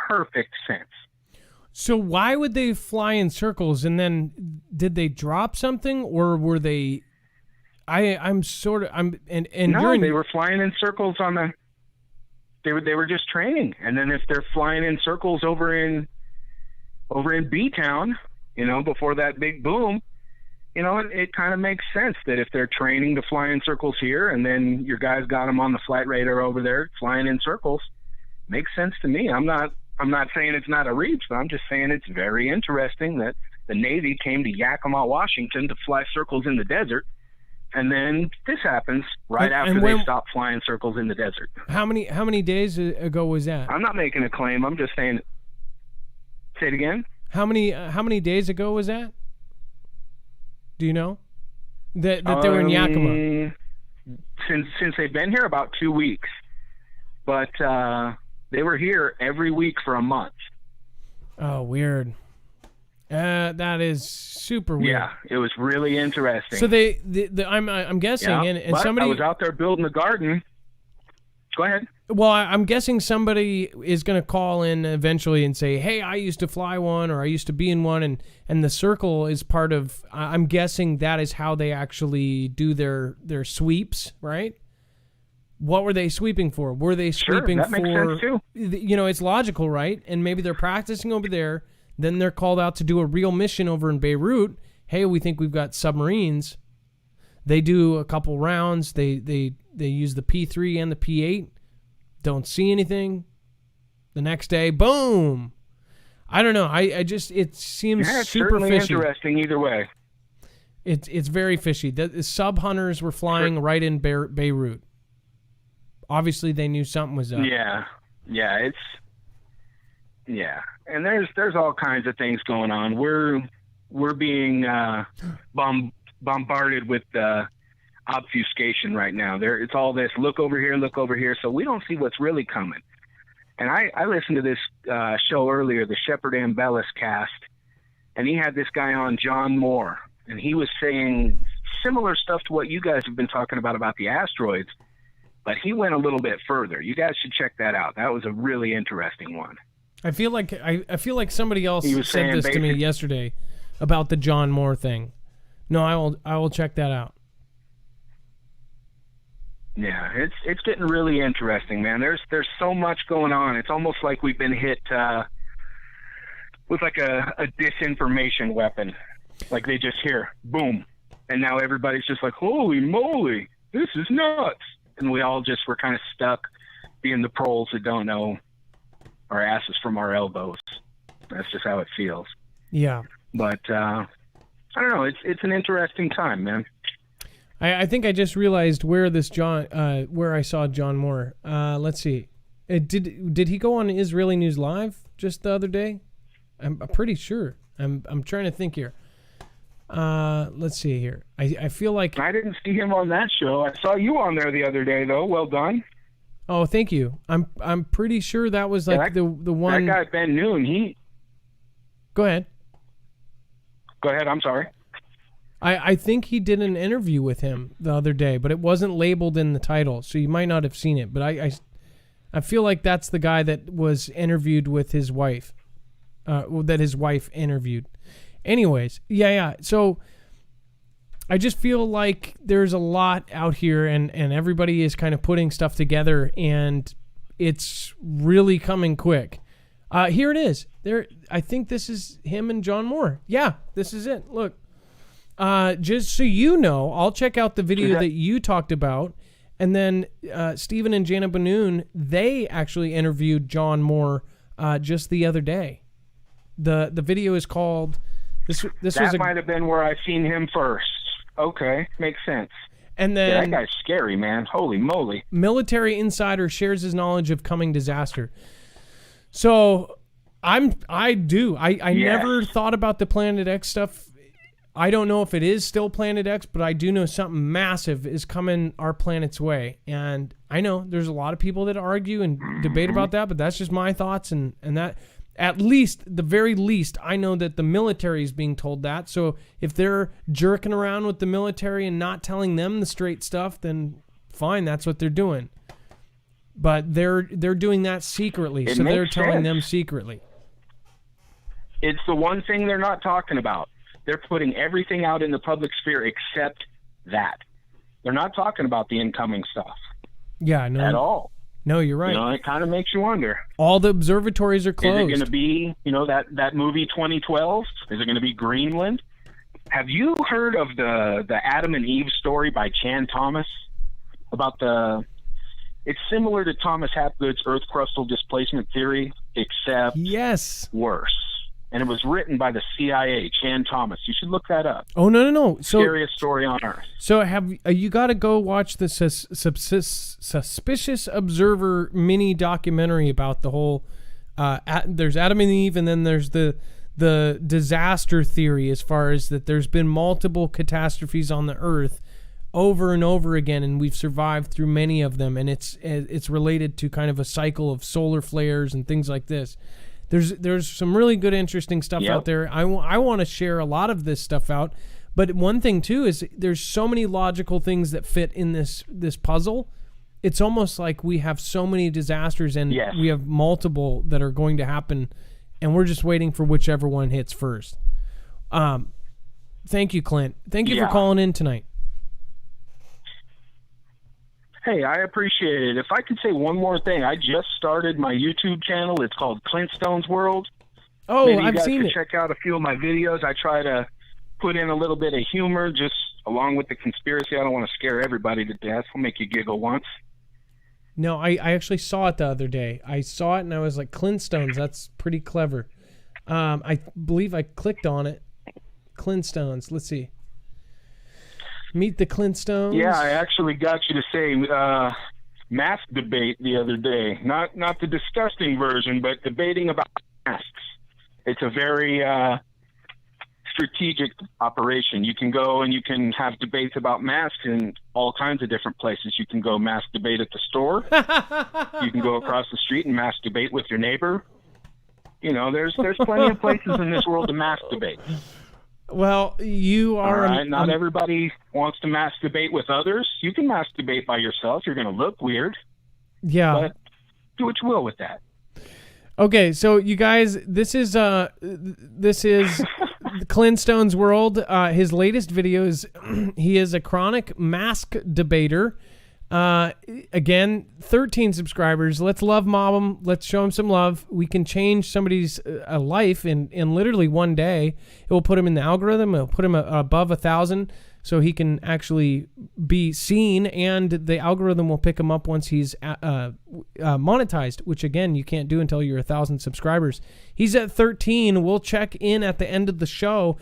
perfect sense. So why would they fly in circles? And then did they drop something, or were they? They were flying in circles on the. They were just training, and then if they're flying in circles over in B-town, before that big boom, it kind of makes sense that if they're training to fly in circles here, and then your guys got them on the flight radar over there flying in circles, makes sense to me. I'm not saying it's not a reach, but I'm just saying it's very interesting that the Navy came to Yakima, Washington to fly circles in the desert, and then this happens right after they stopped flying circles in the desert. How many days ago was that? I'm not making a claim. I'm just saying. Say it again. How many days ago was that? Do you know that they were in Yakima? Since they've been here, about 2 weeks, but they were here every week for a month. Oh, weird. That is super weird. Yeah, it was really interesting. So I'm guessing, yeah, and somebody. I was out there building the garden. Go ahead. Well, I'm guessing somebody is going to call in eventually and say, "Hey, I used to fly one, or I used to be in one," and the circle is part of. I'm guessing that is how they actually do their sweeps, right? What were they sweeping for? Were they sweeping that makes for? sense too. You know, it's logical, right? And maybe they're practicing over there. Then they're called out to do a real mission over in Beirut. Hey, we think we've got submarines. They do a couple rounds. They use the P3 and the P8. Don't see anything. The next day, boom. I don't know. I just, it seems Yeah, it's super certainly fishy. interesting either way. It's very fishy. The sub hunters were flying right in Beirut. Obviously, they knew something was up. Yeah, and there's all kinds of things going on. We're being bombarded with obfuscation right now. It's all this look over here, so we don't see what's really coming. And I listened to this show earlier, the Shepard Ambellis cast, and he had this guy on, John Moore, and he was saying similar stuff to what you guys have been talking about the asteroids, but he went a little bit further. You guys should check that out. That was a really interesting one. I feel like somebody else He was said saying this to me yesterday about the John Moore thing. No, I will check that out. Yeah, it's getting really interesting, man. There's so much going on. It's almost like we've been hit with like a disinformation weapon. Like they just hear boom, and now everybody's just like, holy moly, this is nuts. And we're kind of stuck being the proles that don't know our asses from our elbows. That's just how it feels. Yeah. But I don't know. It's an interesting time, man. I think I just realized where I saw John Moore. Let's see. Did he go on Israeli News Live just the other day? I'm pretty sure. I'm trying to think here. Let's see here. I feel like I didn't see him on that show. I saw you on there the other day, though. Well done. Oh, thank you. I'm pretty sure that was like the one. That guy Ben Noon. Go ahead. Go ahead. I'm sorry. I think he did an interview with him the other day, but it wasn't labeled in the title, so you might not have seen it. But I feel like that's the guy that was interviewed with his wife, that his wife interviewed. Anyways, yeah. So I just feel like there's a lot out here, and everybody is kind of putting stuff together, and it's really coming quick. Here it is. I think this is him and John Moore. Yeah, this is it. Look. Just so you know, I'll check out the video that you talked about, and then Stephen and Jana Banoon, they actually interviewed John Moore just the other day. The video is called That might have been where I seen him first. Okay, makes sense. And then that guy's scary, man. Holy moly! Military insider shares his knowledge of coming disaster. So I never thought about the Planet X stuff. I don't know if it is still Planet X, but I do know something massive is coming our planet's way. And I know there's a lot of people that argue and debate about that, but that's just my thoughts. And that, at least, the very least, I know that the military is being told that. So if they're jerking around with the military and not telling them the straight stuff, then fine, that's what they're doing. But they're doing that secretly, so they're telling them secretly. It's the one thing they're not talking about. They're putting everything out in the public sphere except that. They're not talking about the incoming stuff. Yeah, no. At all. No, you're right. You know, it kind of makes you wonder. All the observatories are closed. Is it going to be, that movie 2012? Is it going to be Greenland? Have you heard of the Adam and Eve story by Chan Thomas? It's similar to Thomas Hapgood's Earth crustal displacement theory, except worse. And it was written by the CIA, Chan Thomas. You should look that up. Oh, no. Scariest story on Earth. So you got to go watch the Suspicious Observer mini documentary about the whole... there's Adam and Eve, and then there's the disaster theory, as far as that there's been multiple catastrophes on the Earth over and over again, and we've survived through many of them, and it's related to kind of a cycle of solar flares and things like this. There's some really good, interesting stuff out there. I want to share a lot of this stuff out. But one thing, too, is there's so many logical things that fit in this puzzle. It's almost like we have so many disasters, and we have multiple that are going to happen, and we're just waiting for whichever one hits first. Thank you, Clint. Thank you for calling in tonight. Hey, I appreciate it. If I could say one more thing, I just started my YouTube channel. It's called Clintstone's World. Oh, Maybe I've you guys seen can it. check out a few of my videos. I try to put in a little bit of humor, just along with the conspiracy. I don't want to scare everybody to death. I'll make you giggle once. No, I actually saw it the other day. I saw it and I was like, Clintstones, that's pretty clever. I believe I clicked on it. Clintstones, let's see. Meet the Clintstones. Yeah, I actually got you to say mask debate the other day. Not the disgusting version, but debating about masks. It's a very strategic operation. You can go and you can have debates about masks in all kinds of different places. You can go mask debate at the store. You can go across the street and mask debate with your neighbor. You know, there's plenty of places in this world to mask debate. Well, you are... All right, not everybody wants to masturbate with others. You can masturbate by yourself. You're going to look weird. Yeah. But do what you will with that. Okay, so you guys, this is Clintstone's World. His latest videos, he is a chronic mask debater. Again, 13 subscribers. Let's love mob him. Let's show him some love. We can change somebody's life in literally one day. It will put him in the algorithm. It'll put him above 1,000 so he can actually be seen, and the algorithm will pick him up once he's monetized, which again, you can't do until you're 1,000 subscribers. He's at 13. We'll check in at the end of the show.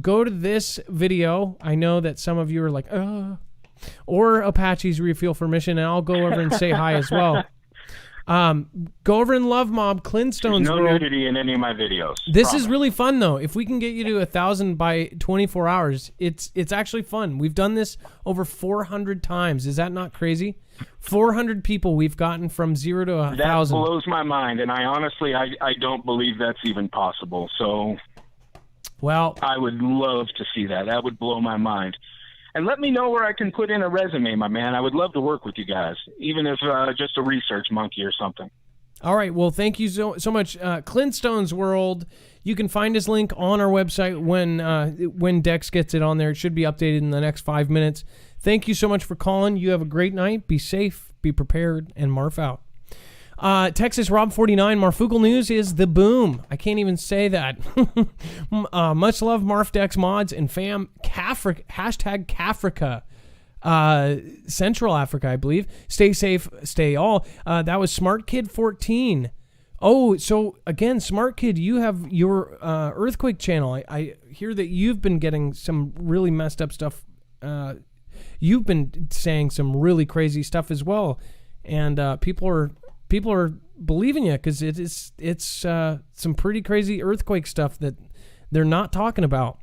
Go to this video. I know that some of you are like, or Apaches refuel for mission, and I'll go over and say hi as well. Go over and love mob Clintstone's no World. nudity in any of my videos. This is really fun though. If we can get you to 1,000 by 24 hours, it's actually fun. We've done this over 400 times. Is that not crazy? 400 people we've gotten from 0 to 1,000. That blows my mind, and I honestly I don't believe that's even possible. So, well, I would love to see that. That would blow my mind. And let me know where I can put in a resume, my man. I would love to work with you guys, even if just a research monkey or something. All right. Well, thank you so much. Clintstone's World. You can find his link on our website when Dex gets it on there. It should be updated in the next 5 minutes. Thank you so much for calling. You have a great night. Be safe, be prepared, and Marf out. Texas Rob 49, Marfoogle News is the boom. I can't even say that. Much love, Marf Dex mods and fam. Hashtag Cafrica. Central Africa, I believe. Stay safe, stay all. That was Smart Kid 14. Oh, so again, Smart Kid, you have your earthquake channel. I hear that you've been getting some really messed up stuff. You've been saying some really crazy stuff as well, and people are believing you because it's some pretty crazy earthquake stuff that they're not talking about.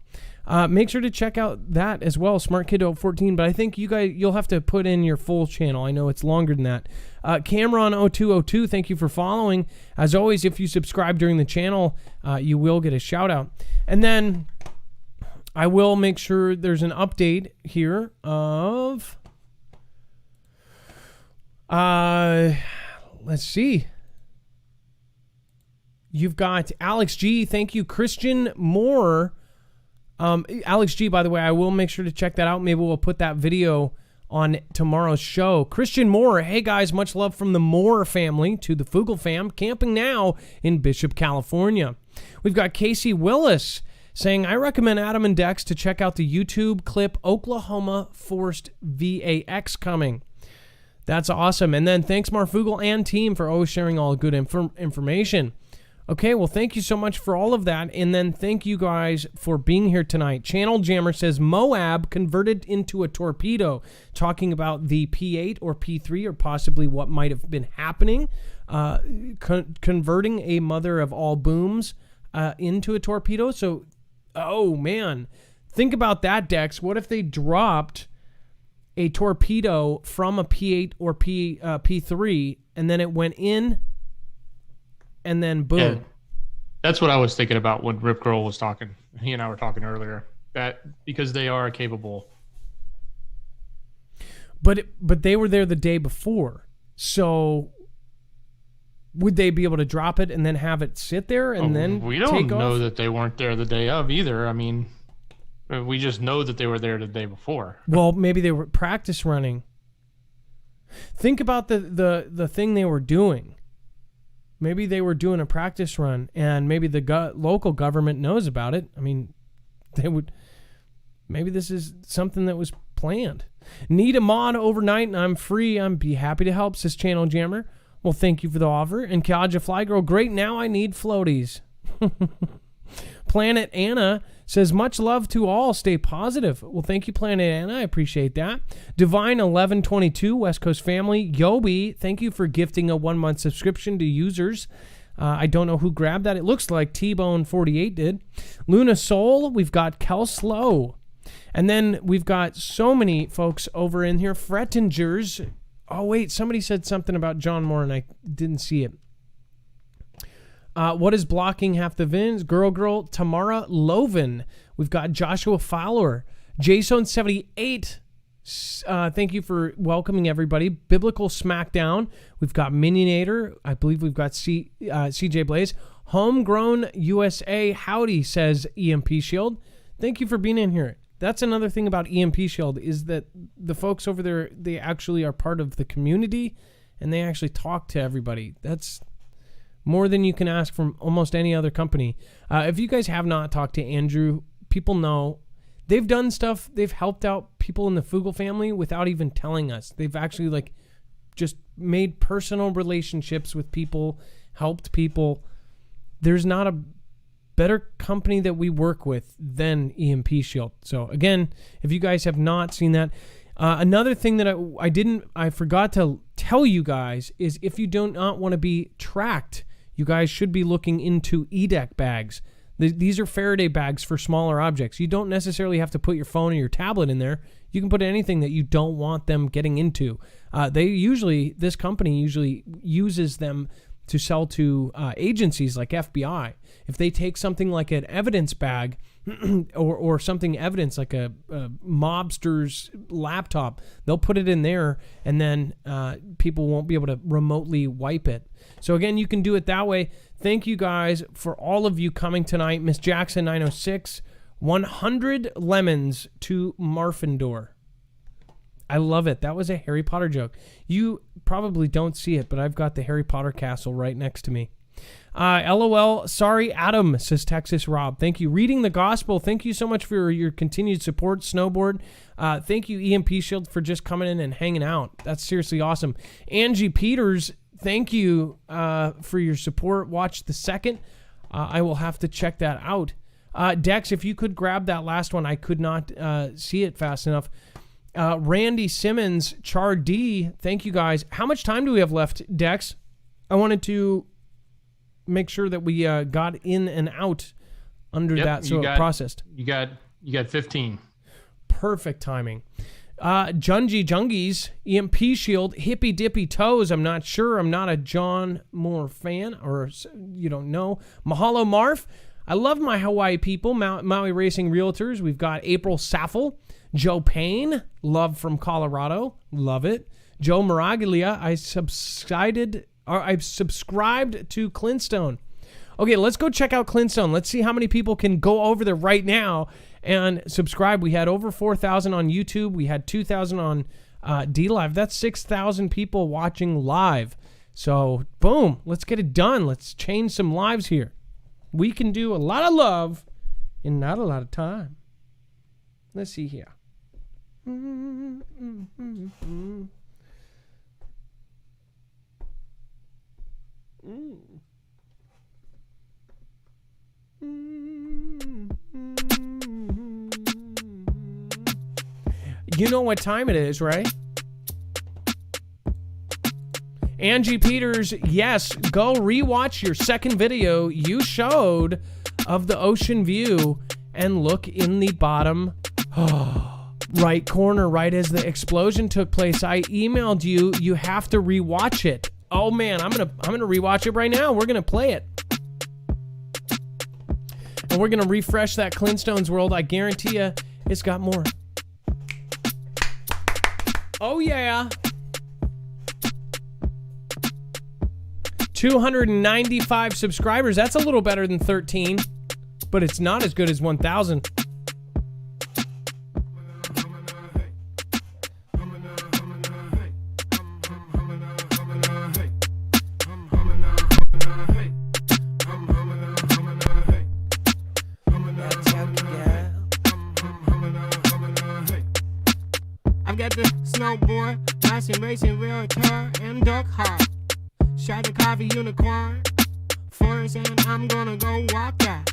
Make sure to check out that as well, Smart Kid 14. But I think you'll have to put in your full channel. I know it's longer than that. Cameron0202, thank you for following. As always, if you subscribe during the channel, you will get a shout out. And then I will make sure there's an update here of let's see. You've got Alex G. Thank you, Christian Moore. Alex G, by the way, I will make sure to check that out. Maybe we'll put that video on tomorrow's show. Christian Moore. Hey, guys, much love from the Moore family to the Foogle fam. Camping now in Bishop, California. We've got Casey Willis saying, I recommend Adam and Dex to check out the YouTube clip Oklahoma Forced VAX coming. That's awesome. And then thanks, Marfoogle and team, for always sharing all good information. Okay, well, thank you so much for all of that. And then thank you guys for being here tonight. Channel Jammer says Moab converted into a torpedo, talking about the P8 or P3 or possibly what might have been happening, converting a mother of all booms into a torpedo. So, oh, man, think about that, Dex. What if they dropped a torpedo from a P8 or P3, and then it went in, and then boom. Yeah, that's what I was thinking about when Rip Curl was talking. He and I were talking earlier. That because they are capable. But they were there the day before, so would they be able to drop it and then have it sit there and then we don't know off? that they weren't there the day of either. I mean, we just know that they were there the day before. Well, maybe they were practice running. Think about the thing they were doing. Maybe they were doing a practice run, and maybe the local government knows about it. I mean, they would. Maybe this is something that was planned. Need a mod overnight, and I'm free. I'd be happy to help, says Channel Jammer. Well, thank you for the offer. And Kaja Fly Girl, great. Now I need floaties. Planet Anna says, much love to all. Stay positive. Well, thank you, Planet Anna. I appreciate that. Divine 1122, West Coast family. Yobi, thank you for gifting a 1-month subscription to users. I don't know who grabbed that. It looks like T-Bone 48 did. Luna Soul, we've got Kel Slow. And then we've got so many folks over in here. Frettingers. Oh, wait, somebody said something about John Moore, and I didn't see it. What is blocking half the VINs? Girl, Tamara Loven. We've got Joshua Fowler. Jason78. Thank you for welcoming everybody. Biblical Smackdown. We've got Minionator. I believe we've got CJ Blaze. Homegrown USA. Howdy, says EMP Shield. Thank you for being in here. That's another thing about EMP Shield is that the folks over there, they actually are part of the community and they actually talk to everybody. That's more than you can ask from almost any other company. If you guys have not talked to Andrew, people know they've done stuff. They've helped out people in the Foogle family without even telling us. They've actually just made personal relationships with people, helped people. There's not a better company that we work with than EMP Shield. So again, if you guys have not seen that, another thing that I forgot to tell you guys is if you do not want to be tracked, you guys should be looking into EDEC bags. These are Faraday bags for smaller objects. You don't necessarily have to put your phone or your tablet in there. You can put anything that you don't want them getting into. This company usually uses them to sell to agencies like FBI. If they take something like an evidence bag or something evidence like a mobster's laptop, they'll put it in there and then people won't be able to remotely wipe it. So again, you can do it that way. Thank you guys for all of you coming tonight. Miss Jackson 906, 100 lemons to Marfendor. I love it. That was a Harry Potter joke. You probably don't see it, but I've got the Harry Potter castle right next to me. LOL. Sorry, Adam, says Texas Rob. Thank you. Reading the Gospel. Thank you so much for your continued support, Snowboard. Thank you, EMP Shield, for just coming in and hanging out. That's seriously awesome. Angie Peters, thank you for your support. Watch the second. I will have to check that out. Dex, if you could grab that last one. I could not see it fast enough. Randy Simmons, Char D, thank you guys. How much time do we have left, Dex? I wanted to make sure that we got in and out under that so it processed. You got 15. Perfect timing. Jungies, EMP Shield, Hippy Dippy Toes. I'm not sure. I'm not a John Moore fan, or you don't know. Mahalo Marf. I love my Hawaii people. Maui Racing Realtors. We've got April Saffel. Joe Payne, love from Colorado, love it. Joe Maraglia, I've subscribed to Clintstone. Okay, let's go check out Clintstone. Let's see how many people can go over there right now and subscribe. We had over 4,000 on YouTube. We had 2,000 on DLive. That's 6,000 people watching live. So, boom, let's get it done. Let's change some lives here. We can do a lot of love in not a lot of time. Let's see here. You know what time it is, right? Angie Peters, yes, go rewatch your second video you showed of the ocean view and look in the bottom right corner, right as the explosion took place. I emailed you. You have to rewatch it. Oh man, I'm gonna rewatch it right now. We're gonna play it, and we're gonna refresh that Clintstone's world. I guarantee you, it's got more. Oh yeah. 295 subscribers. That's a little better than 13, but it's not as good as 1,000. racing realtor and dog heart. Shot a coffee unicorn. Forest and I'm gonna go walk that.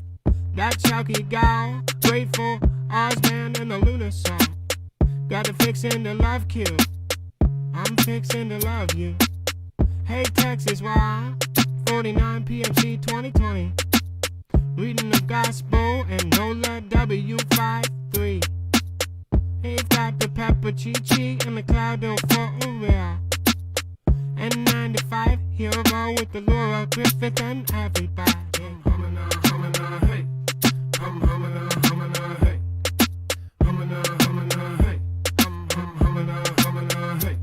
That chalky gal, grateful Ozman and the lunar song. Got to fixin' the love cue. I'm fixin' to love you. Hey Texas, why? 49 PMC 2020. Reading the gospel and NOLA W53. Hey, got the pepper chi-chi and the cloud for a real. And 95 hero with the Laura Griffith and everybody. Humana, humana, hey. Humana, humana, hey. Humana, humana, hey. Humana, humana, hey.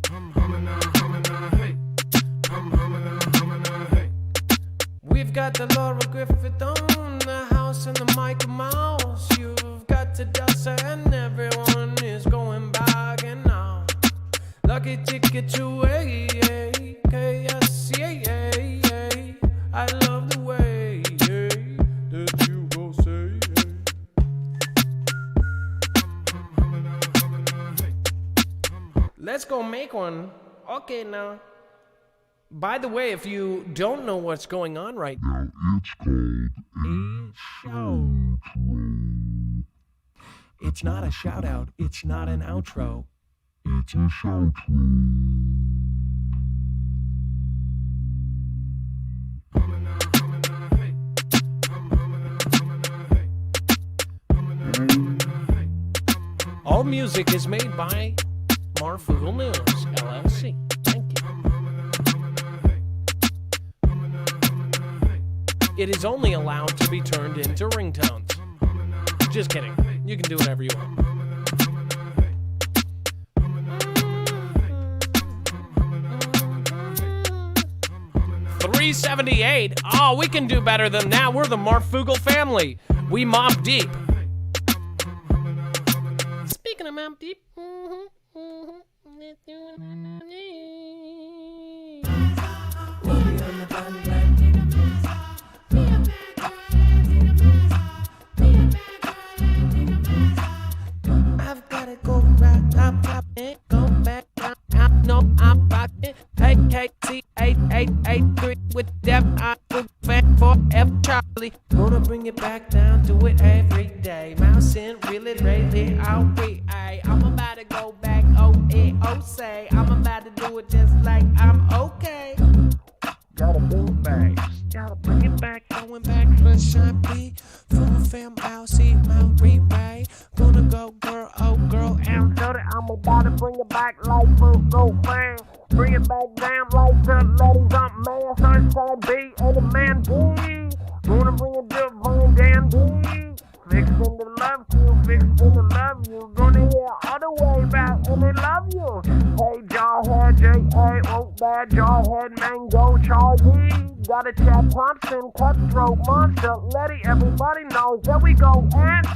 Humana, humana, hey. Humana, humana, hey. We've got the Laura Griffith on the house and the Michael Mouse. You've got to Dulce and everyone is going back and now. Lucky ticket to KS, I love the way that you go say. Let's go make one. Okay now. By the way, if you don't know what's going on right now, it's called a shout. It's not a shout out. It's not an outro. It's a shout. All music is made by Marfoogle News, LLC. Thank you. It is only allowed to be turned into ringtones. Just kidding. You can do whatever you want. 378. Oh, we can do better than that. We're the Marfoogle family. We mob deep. Speaking of mob deep. I've gotta go back, go back, no, I'm about it. KKT 8883 with Def, I will fan for F Charlie. Gonna bring it back down, do it every day. Mouse in, reel it, really, I'll be, I'm about to go back, say, I'm about to do it just like I'm okay. Gotta bring it back, gotta bring it back, going back, let's shine be. From fam, I'll see my replay. Gonna go girl, oh girl, and so that I'm about to bring it back like Foogle fan. Bring it back down like the ladies on man, Sunshine B and the man B. Gonna bring it divine damn D. Fixin' to love you, fixin' to love you. Gonna hear all the way back and they love you. Hey, Jawhead, J.A., won't bad, Jawhead, Mango, Charlie. Got a Chad Thompson, Cutthroat, Monster, Letty. Everybody knows that we go and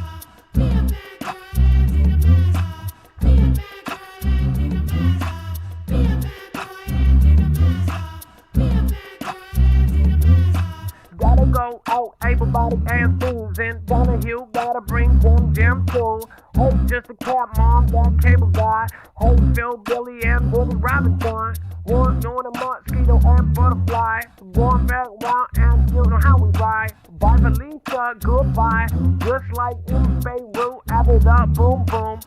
gotta go out, everybody and Susan Donahue, gotta bring Jim too. Hey, just a cat mom, that cable guy. Hey, Phil, Billy, and Billy Robinson. One knowing a mosquito and butterfly. Going back round and you know how we ride. Bye, Felicia, goodbye. Just like in Beirut, after the boom boom.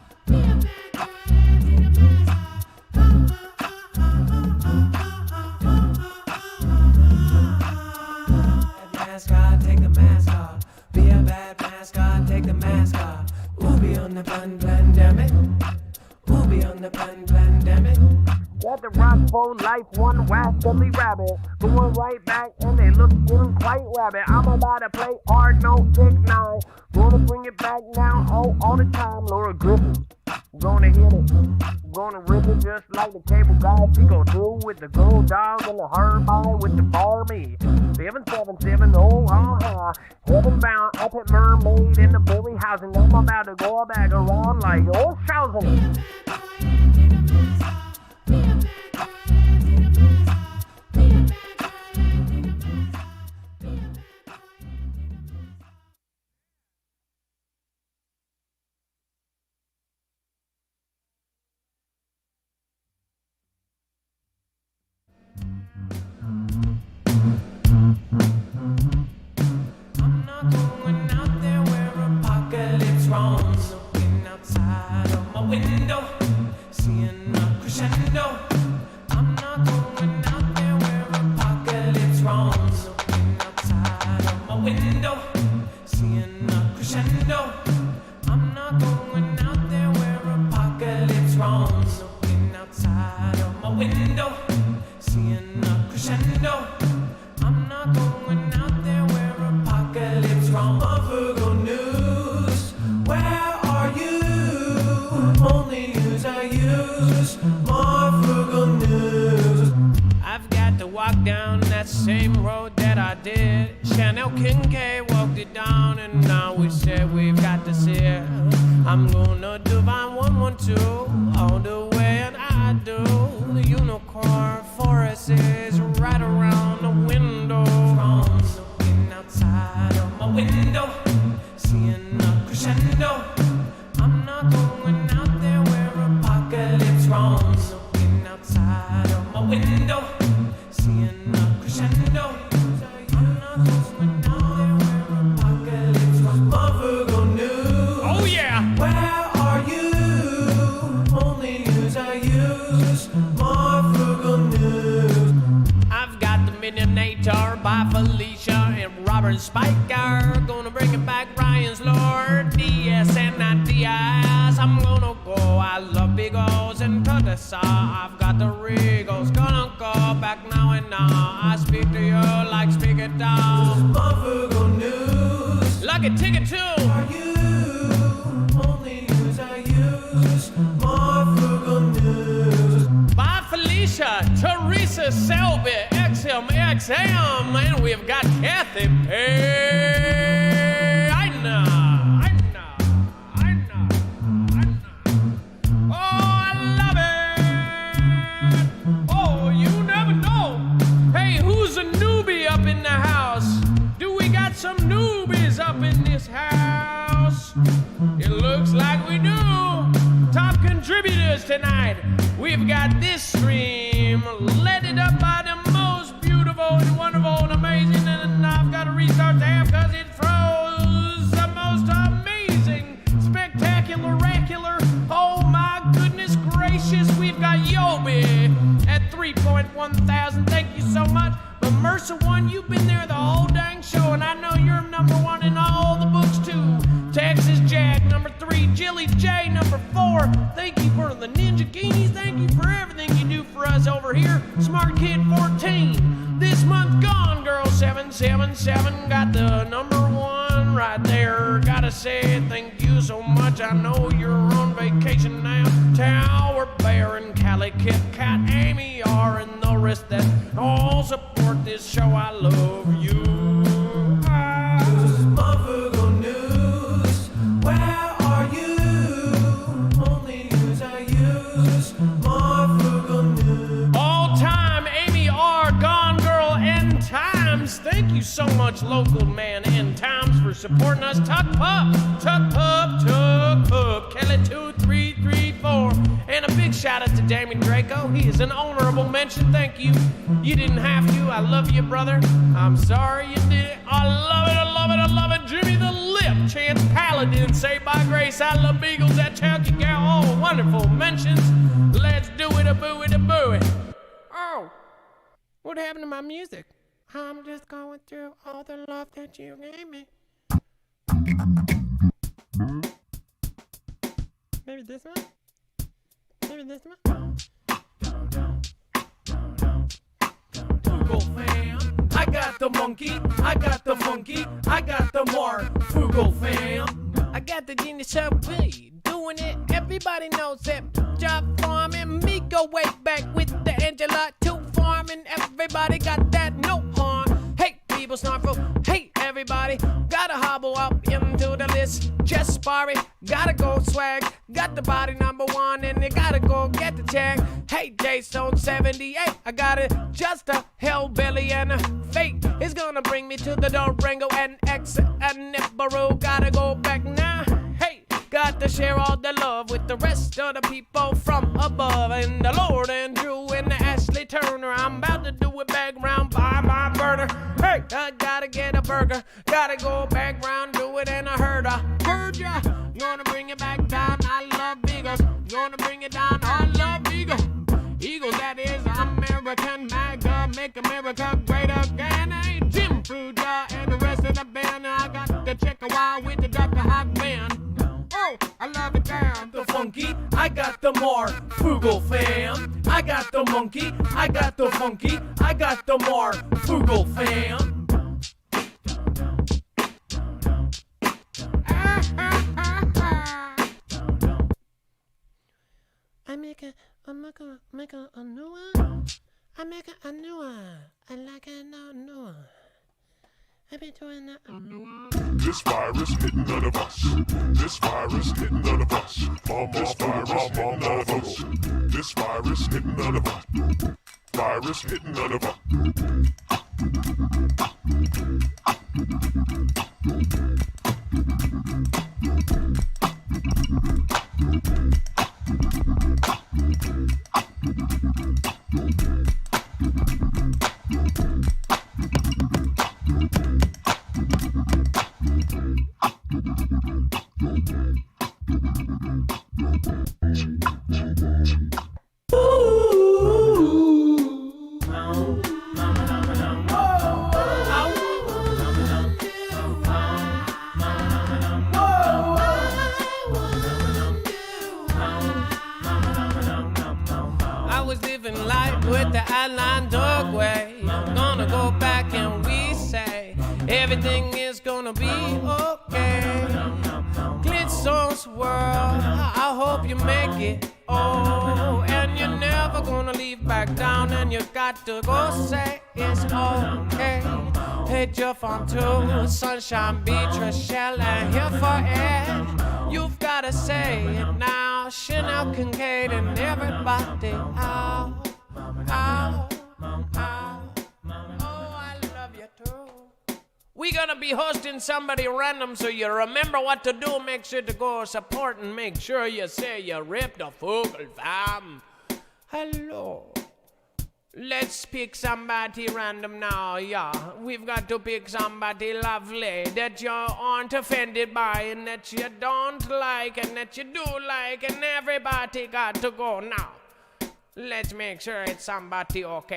Mascot, take the mask off. Be a bad mascot, take the mask off. We'll be on the pandemic. We'll be on the pandemic. Got the rock phone life, one rascally rabbit. Going right back and they look getting quite rabbit. I'm about to play hard note 6-9. Gonna bring it back now, all the time. Laura Griffin, gonna hit it. Gonna rip it just like the cable guy. She go through with the gold dog and the herb eye with the Barbie. 777, heaven bound, epic mermaid in the Billy housing. I'm about to go back around like old thousand. I'm not going out there where apocalypse roams. Looking outside of my window, seeing a crescendo. I'm not going out there where apocalypse roams. Looking outside of my window, seeing a crescendo. I'm not going out there where apocalypse roams. Looking outside of my window, seeing a crescendo. I'm not going out there where apocalypse roams. Marfoogle News, where are you? Only news I use. Marfoogle News. I've got to walk down that same road that I did. Chanel Kincaid walked it down, and now we said we've got to see it. I'm gonna divine 112 all the way, and I do. The unicorn forest is right around the window. Looking outside of my window, seeing a crescendo. I'm not going out there where apocalypse roams. Looking outside of my window, seeing a crescendo. I'm not going out there where apocalypse roams. Marfoogle News. Oh yeah. Where are you? Only news I use. Marfoogle News. I've got the Midnighter by Felicia and Robert Spiker. Gonna bring it back, Ryan's Lord. DS and not DIS. I'm gonna go. I love big O's and cut the saw. I've got the Regals. Gonna go back now and now. I speak to you like speak it down. Marfoogle News. Like a ticket too. Are you? Only news I use. Marfoogle News. By Felicia, Teresa Selby, XM, and we've got Kathy Payne. I know. Oh, I love it. Oh, you never know. Hey, who's a newbie up in the house? Do we got some newbies up in this house? It looks like we do. Top contributors tonight. We've got this stream led it up by the most beautiful and wonderful and amazing, and I've got to restart the app because it froze. The most amazing, spectacular, oracular. Oh my goodness gracious, we've got Yobi at 3.1 thousand. Thank you so much. But Mercer One, you've been there the whole dang show, and I know you're number one in all the books too. Texas Jack, number 3. Jilly J, number 4. Thank you for the Ninja Guineas. Thank you for everything you do for us over here. Smart Kid 14. This month, Gone Girl 777 got the number 1 right there. Gotta say thank you so much. I know you're on vacation now. Tower Bear and Cali Kit Kat, Amy R, and the rest that all support this show. I love you. Marfoogle News, where are you? Only news I use. Marfoogle News. All time, Amy R, Gone Girl, End Times. Thank you so much, local man, End Times, for supporting us. Tuck Pup, Kelly 2334. And a big shout out to Damien Draco. He is an honorable mention. Thank you. You didn't have to. I love you, brother. I'm sorry you did it. I love it. Jimmy the Lip, Chance Paladin, Saved by Grace, I love Beagles, that Chunky Gal. All wonderful mentions. Let's do it, a boo it, a boo it. Oh, what happened to my music? I'm just going through all the love that you gave me. Maybe this one? Foogle fam, I got the monkey, I got the funky, I got the Marfoogle fam. I got the genius of B, doing it, everybody knows it. Job farming, me go way back with the Angela 2 farming. Everybody got that no harm. Hey, people snarful, hey everybody, gotta hobble up into the list. Just sparring, gotta go swag, got the body number 1 and they gotta go get the check. Hey, J-Stone 78, I got it, just a hellbilly and a fate is gonna bring me to the Durango and X and Nibiru. Gotta go back now, hey, got to share all the love with the rest of the people from above. And the Lord and Drew and the Ashley Turner, I'm about to do it burger. Gotta go back round, do it in a herder. Heard ya, gonna bring it back down. I love Beagles, gonna bring it down. I love Beagles. Eagles, that is American MAGA. Make America great again. Hey, Jim Fruja and the rest of the band. I got to check a while with the Dr. Hawk band. Oh, I love it down. The funky, I got the Marfoogle fam. I got the monkey, I got the funky, I got the Marfoogle fam. I make a new one. I make a new one. I like a new one. I've been doing that. This virus hitting none of us. This virus hitting none of us. This virus hitting none of us. This virus hitting none of us. Virus hitting none of us. I was living life with the outline dog way. Gonna go back and we say everything is gonna be okay. Glitzone's world, I hope you make it. Oh, and you're never gonna leave back down, and you got to go say it's okay. Hey, Jeff on two, Sunshine Beach, Rochelle, and here for Ed. You've gotta say it now, Chanel Kincaid and everybody out, out, out. Oh, I love you too. We're gonna be hosting somebody random, so you remember what to do. Make sure to go support and make sure you say you ripped the Foogle fam. Hello. Let's pick somebody random now, yeah. We've got to pick somebody lovely that you aren't offended by and that you don't like and that you do like, and everybody got to go now. Let's make sure it's somebody okay.